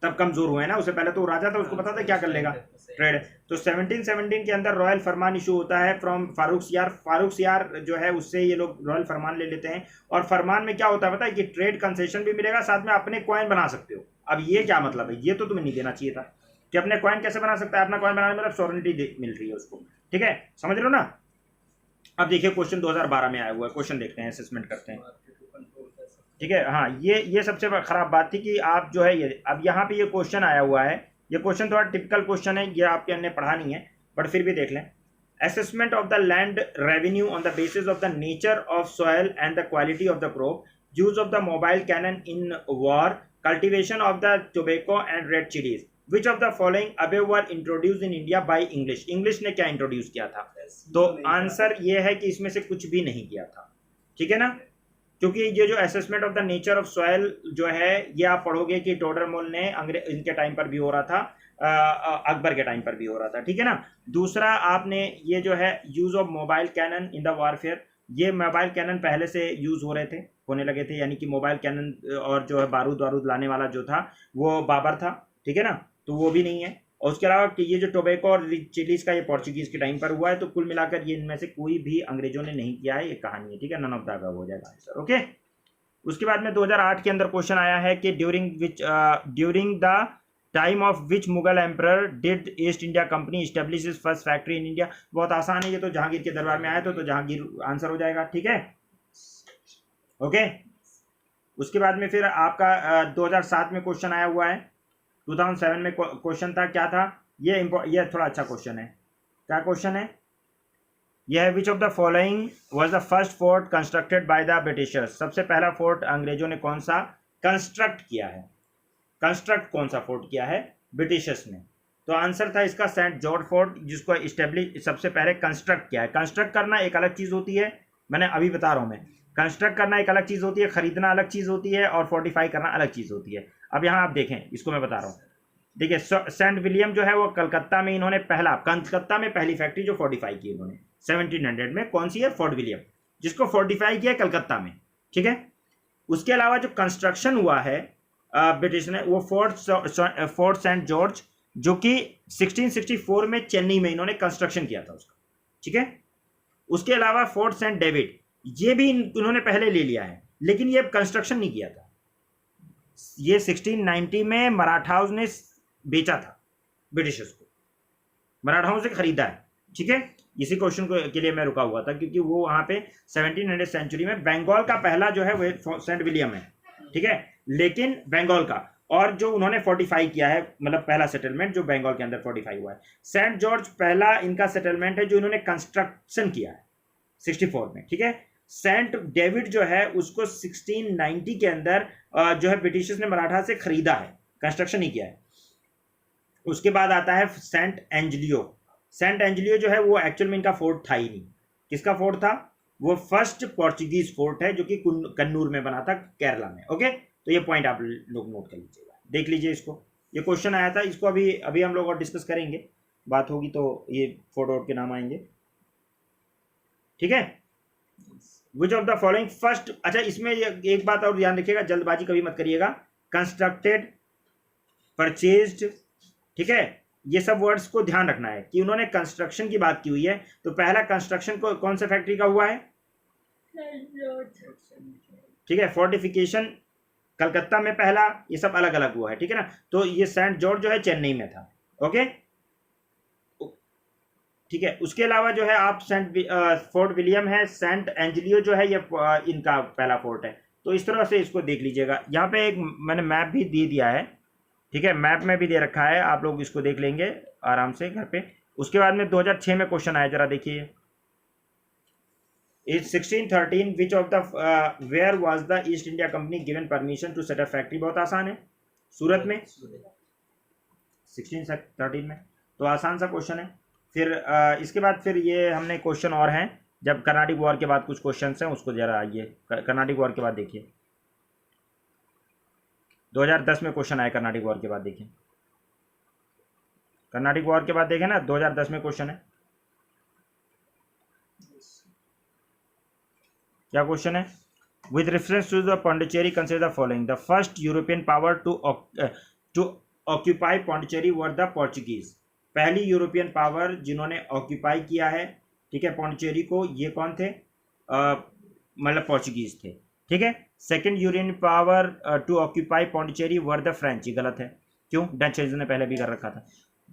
तब कमजोर हुए ना, उससे पहले तो राजा था, उसको पता था क्या कर लेगा ट्रेड। तो 1717 के अंदर रॉयल फरमान इशू होता है फ्रॉम फारूक सियार। फारूक सियार जो है उससे ये लोग रॉयल फरमान ले लेते हैं, और फरमान में क्या होता है पता है कि ट्रेड कंसेशन भी मिलेगा, साथ में अपने कॉइन बना सकते हो। अब ये क्या मतलब है? ये तो तुम्हें नहीं देना चाहिए था कि अपने कॉइन कैसे बना सकता है। अपना कॉइन बनाने में मतलब सॉवरेनिटी मिल रही है उसको, ठीक है, समझ रहे हो ना। अब देखिए क्वेश्चन 2012 में आया हुआ है, क्वेश्चन देखते हैं, असेसमेंट करते हैं, ठीक है। हाँ, ये सबसे खराब बात थी कि आप जो है ये, अब यहाँ पे ये क्वेश्चन आया हुआ है, ये क्वेश्चन थोड़ा टिपिकल क्वेश्चन है, ये आपके हमने पढ़ा नहीं है, बट फिर भी देख लें। Assessment of the land revenue on the basis of the nature of soil and the quality of the crop, use of the mobile cannon in war, cultivation of the tobacco and red chillies, which of the following above were introduce in India by English. English ने क्या introduce किया था? तो answer ये है कि इसमें से कुछ भी नहीं किया था, ठीक है ना। क्योंकि ये जो assessment of the nature of soil जो है, ये आप पढ़ोगे कि टोडरमल ने इनके टाइम पर भी हो रहा था, अकबर के टाइम पर भी हो रहा था, ठीक है ना। दूसरा आपने ये जो है use of mobile cannon in the warfare, ये मोबाइल कैनन पहले से यूज हो रहे थे, होने लगे थे, यानी कि मोबाइल कैनन और जो है बारूद वारूद लाने वाला जो था वो बाबर था, ठीक है ना, तो वो भी नहीं है। और उसके अलावा कि ये जो टोबैको और चिलीज का ये पोर्चुगीज के टाइम पर हुआ है, तो कुल मिलाकर ये इनमें से कोई भी अंग्रेजों ने नहीं किया है, ये कहानी है, ठीक है। नन ऑफ द अबव हो जाएगा आंसर, ओके। उसके बाद में 2008 के अंदर क्वेश्चन आया है कि during the time of which Mughal emperor did east India company establish is first factory in India. बहुत आसान है ये तो, जहांगीर के दरबार में आया तो जहांगीर आंसर हो जाएगा, ठीक है, ओके। उसके बाद में फिर आपका 2007 में क्वेश्चन आया हुआ है, 2007 में क्वेश्चन था, क्या था ये थोड़ा अच्छा क्वेश्चन है। क्या क्वेश्चन है? यह है विच of the following was the first fort constructed by the Britishers. सबसे पहला फोर्ट अंग्रेजों ने कौन सा कंस्ट्रक्ट किया है? कंस्ट्रक्ट कौन सा फोर्ट किया है? ब्रिटिशर्स ने। तो आंसर था इसका सेंट जॉर्ज फोर्ट, जिसको इस्टेब्लिश सबसे पहले कंस्ट्रक्ट किया है। कंस्ट्रक्ट करना एक अलग चीज होती है, मैंने अभी बता रहा हूं मैं, कंस्ट्रक्ट करना एक अलग चीज होती है, खरीदना अलग चीज होती है, और फोर्टिफाई करना अलग चीज होती है। अब यहाँ आप देखें, इसको मैं बता रहा हूँ, देखिए सेंट विलियम जो है वो कलकत्ता में इन्होंने कलकत्ता में पहली फैक्ट्री जो फोर्टिफाई की इन्होंने 1700 में, कौन सी है? फोर्ट विलियम, जिसको फोर्टिफाई किया कलकत्ता में, ठीक है। उसके अलावा जो कंस्ट्रक्शन हुआ है ब्रिटिश ने, वो फोर्ट सेंट जॉर्ज, जो कि 1664 में चेन्नई में इन्होंने कंस्ट्रक्शन किया था उसका, ठीक है। उसके अलावा फोर्ट सेंट डेविड, ये भी इन्होंने पहले ले लिया है, लेकिन ये कंस्ट्रक्शन नहीं किया था। ये 1690 में मराठाओं ने बेचा था ब्रिटिशर्स को, मराठाओं से खरीदा है, ठीक है। इसी क्वेश्चन के लिए मैं रुका हुआ था, क्योंकि वो वहां पे 1700 सेंचुरी में बंगाल का पहला जो है वो सेंट विलियम है, ठीक है, लेकिन बंगाल का, और जो उन्होंने फोर्टिफाई किया है, मतलब पहला सेटलमेंट जो बंगाल के अंदर फोर्टिफाई हुआ है। सेंट जॉर्ज पहला इनका सेटलमेंट है जो इन्होंने कंस्ट्रक्शन किया है 64 में, ठीक है। सेंट डेविड जो है उसको 1690 के अंदर जो है ब्रिटिशर्स ने मराठा से खरीदा है, कंस्ट्रक्शन ही किया है। उसके बाद आता है सेंट एंजलियो। सेंट एंजलियो जो है वो एक्चुअल में इनका फोर्ट था ही नहीं। किसका फोर्ट था? वो फर्स्ट पोर्चुगीज फोर्ट है जो कि कन्नूर में बना था, केरला में, ओके। तो ये पॉइंट आप लोग नोट कर लीजिएगा, देख लीजिए इसको, ये क्वेश्चन आया था, इसको अभी हम लोग और डिस्कस करेंगे, बात होगी तो ये फोटो के नाम आएंगे, ठीक है। विच ऑफ द फॉलोइंग फर्स्ट, अच्छा इसमें एक बात और ध्यान रखिएगा, जल्दबाजी कभी मत करिएगा, कंस्ट्रक्टेड, परचेज्ड, ठीक है, ये सब वर्ड्स को ध्यान रखना है कि उन्होंने कंस्ट्रक्शन की बात की हुई है। तो पहला कंस्ट्रक्शन को कौन सा फैक्ट्री का हुआ है? ठीक है, फोर्टिफिकेशन कलकत्ता में पहला, ये सब अलग अलग हुआ है, ठीक है ना। तो ये सेंट जॉर्ज जो है चेन्नई में था, ओके, ठीक है। उसके अलावा जो है आप फोर्ट विलियम है, सेंट एंजलियो जो है ये इनका पहला फोर्ट है। तो इस तरह से इसको देख लीजिएगा। यहाँ पे एक मैंने मैप भी दे दिया है, ठीक है, मैप में भी दे रखा है, आप लोग इसको देख लेंगे आराम से घर पे। उसके बाद में 2006 में क्वेश्चन आया, जरा देखिए। In 1613 which of the where was the East India Company given permission to set up factory? बहुत आसान है, सूरत में 1613 में, तो आसान सा क्वेश्चन है। फिर इसके बाद फिर ये हमने क्वेश्चन और हैं, जब कर्नाटिक वॉर के बाद कुछ क्वेश्चन हैं, उसको जरा आइए कर्नाटिक वॉर के बाद देखिए। 2010 में क्वेश्चन आया कर्नाटिक वॉर के बाद, देखिए कर्नाटिक वॉर के बाद देखें ना, 2010 में क्वेश्चन है। क्या क्वेश्चन है? With reference to the Pondicherry consider the following, the first European power to occupy Pondicherry were the Portuguese. पहली यूरोपियन पावर जिन्होंने ऑक्यूपाई किया है, ठीक है, पौंडीचेरी को, ये कौन थे? मतलब पोर्चुगीज थे, ठीक है। Second European power to occupy Pondicherry were the French, गलत है, क्यों? डच ने पहले भी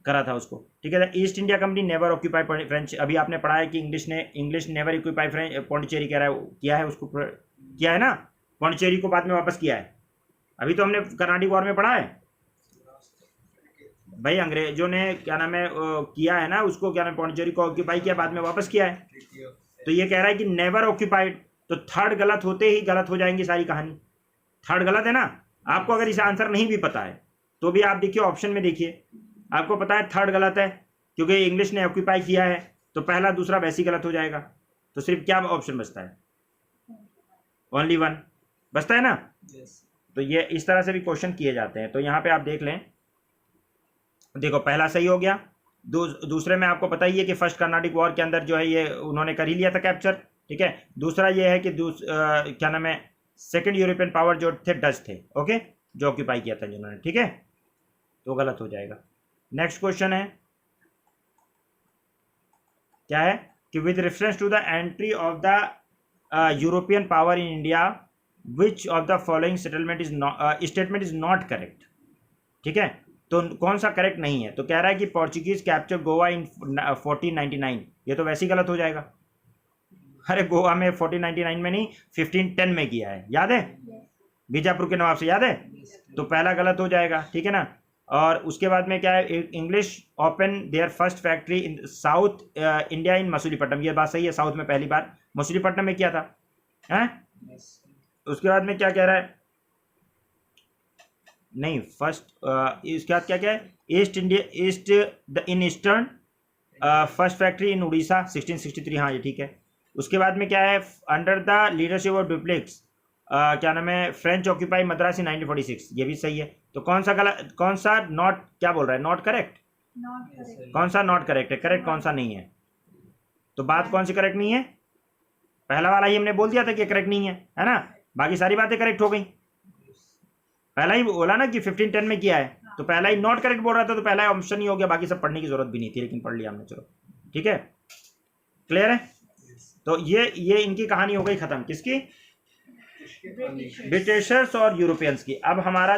करा था उसको, ठीक है। East India company never occupy French, अभी आपने पढ़ा है कि English never occupy French, Pondicherry कह रहा है, किया है, उसको किया है ना, पौंडीचेरी को बाद में वापस किया है। अभी तो हमने कर्नाटिक वॉर में पढ़ा है भाई, अंग्रेजों ने क्या नाम है किया है ना उसको, क्या नाम, पौंडीचेरी को ऑक्यूपाई किया, बाद में वापस किया है। तो ये कह रहा है कि नेवर ऑक्यूपाइड, तो थर्ड गलत होते ही गलत हो जाएंगी सारी कहानी। थर्ड गलत है ना। आपको अगर इसे आंसर नहीं भी पता है तो भी आप देखिए ऑप्शन में देखिए, आपको पता है थर्ड गलत है, क्योंकि इंग्लिश ने ऑक्यूपाई किया है, तो पहला दूसरा वैसे ही गलत हो जाएगा। तो सिर्फ क्या ऑप्शन बचता है? ओनली वन बचता है ना। तो ये इस तरह से भी क्वेश्चन किए जाते हैं। तो यहाँ पे आप देख लें, देखो पहला सही हो गया। दूसरे में आपको पता ही है कि फर्स्ट कर्नाटिक वॉर के अंदर जो है ये उन्होंने कर ही लिया था कैप्चर, ठीक है। दूसरा ये है कि क्या नाम है, सेकंड यूरोपियन पावर जो थे डच थे, ओके, जो ऑक्यूपाई किया था जिन्होंने, ठीक है, तो गलत हो जाएगा। नेक्स्ट क्वेश्चन है, क्या है कि with reference to the entry of the European power in India which of the following statement is not correct, ठीक है। तो कौन सा करेक्ट नहीं है? तो कह रहा है कि पोर्चुगीज कैप्चर गोवा इन 1499, ये तो वैसे ही गलत हो जाएगा। अरे गोवा में 1499 में नहीं, 1510 में किया है, याद है, बीजापुर के नवाब से, याद है। तो पहला गलत हो जाएगा, ठीक है ना। और उसके बाद में क्या है, English open there first factory in south India in Masulipatnam, ये बात सही है, साउथ में पहली बार मसूलीपट्टनम में किया था, हैं। उसके बाद में क्या कह रहा है, नहीं फर्स्ट, इसके बाद क्या है, eastern first factory in Orissa 1663, हाँ ये ठीक है। उसके बाद में क्या है, under the leadership of duplex क्या नाम है, फ्रेंच ऑक्यूपाई मद्रास इन 1946, ये भी सही है। तो कौन सा गलत, कौन सा नॉट, क्या बोल रहा है, नॉट करेक्ट, कौन सा नॉट करेक्ट है, करेक्ट कौन सा नहीं है? तो बात कौन सी करेक्ट नहीं है? पहला वाला ही हमने बोल दिया था कि करेक्ट नहीं है ना, बाकी सारी बातें करेक्ट हो गई। पहला ही बोला ना कि 1510 में किया है, तो पहला ही नॉट करेक्ट बोल रहा था, तो पहला ऑप्शन ही हो गया, बाकी सब पढ़ने की जरूरत भी नहीं थी, लेकिन पढ़ लिया हमने, चलो ठीक है, क्लियर है। तो ये इनकी कहानी हो गई खत्म, किसकी? ब्रिटिशर्स और यूरोपियंस की। अब हमारा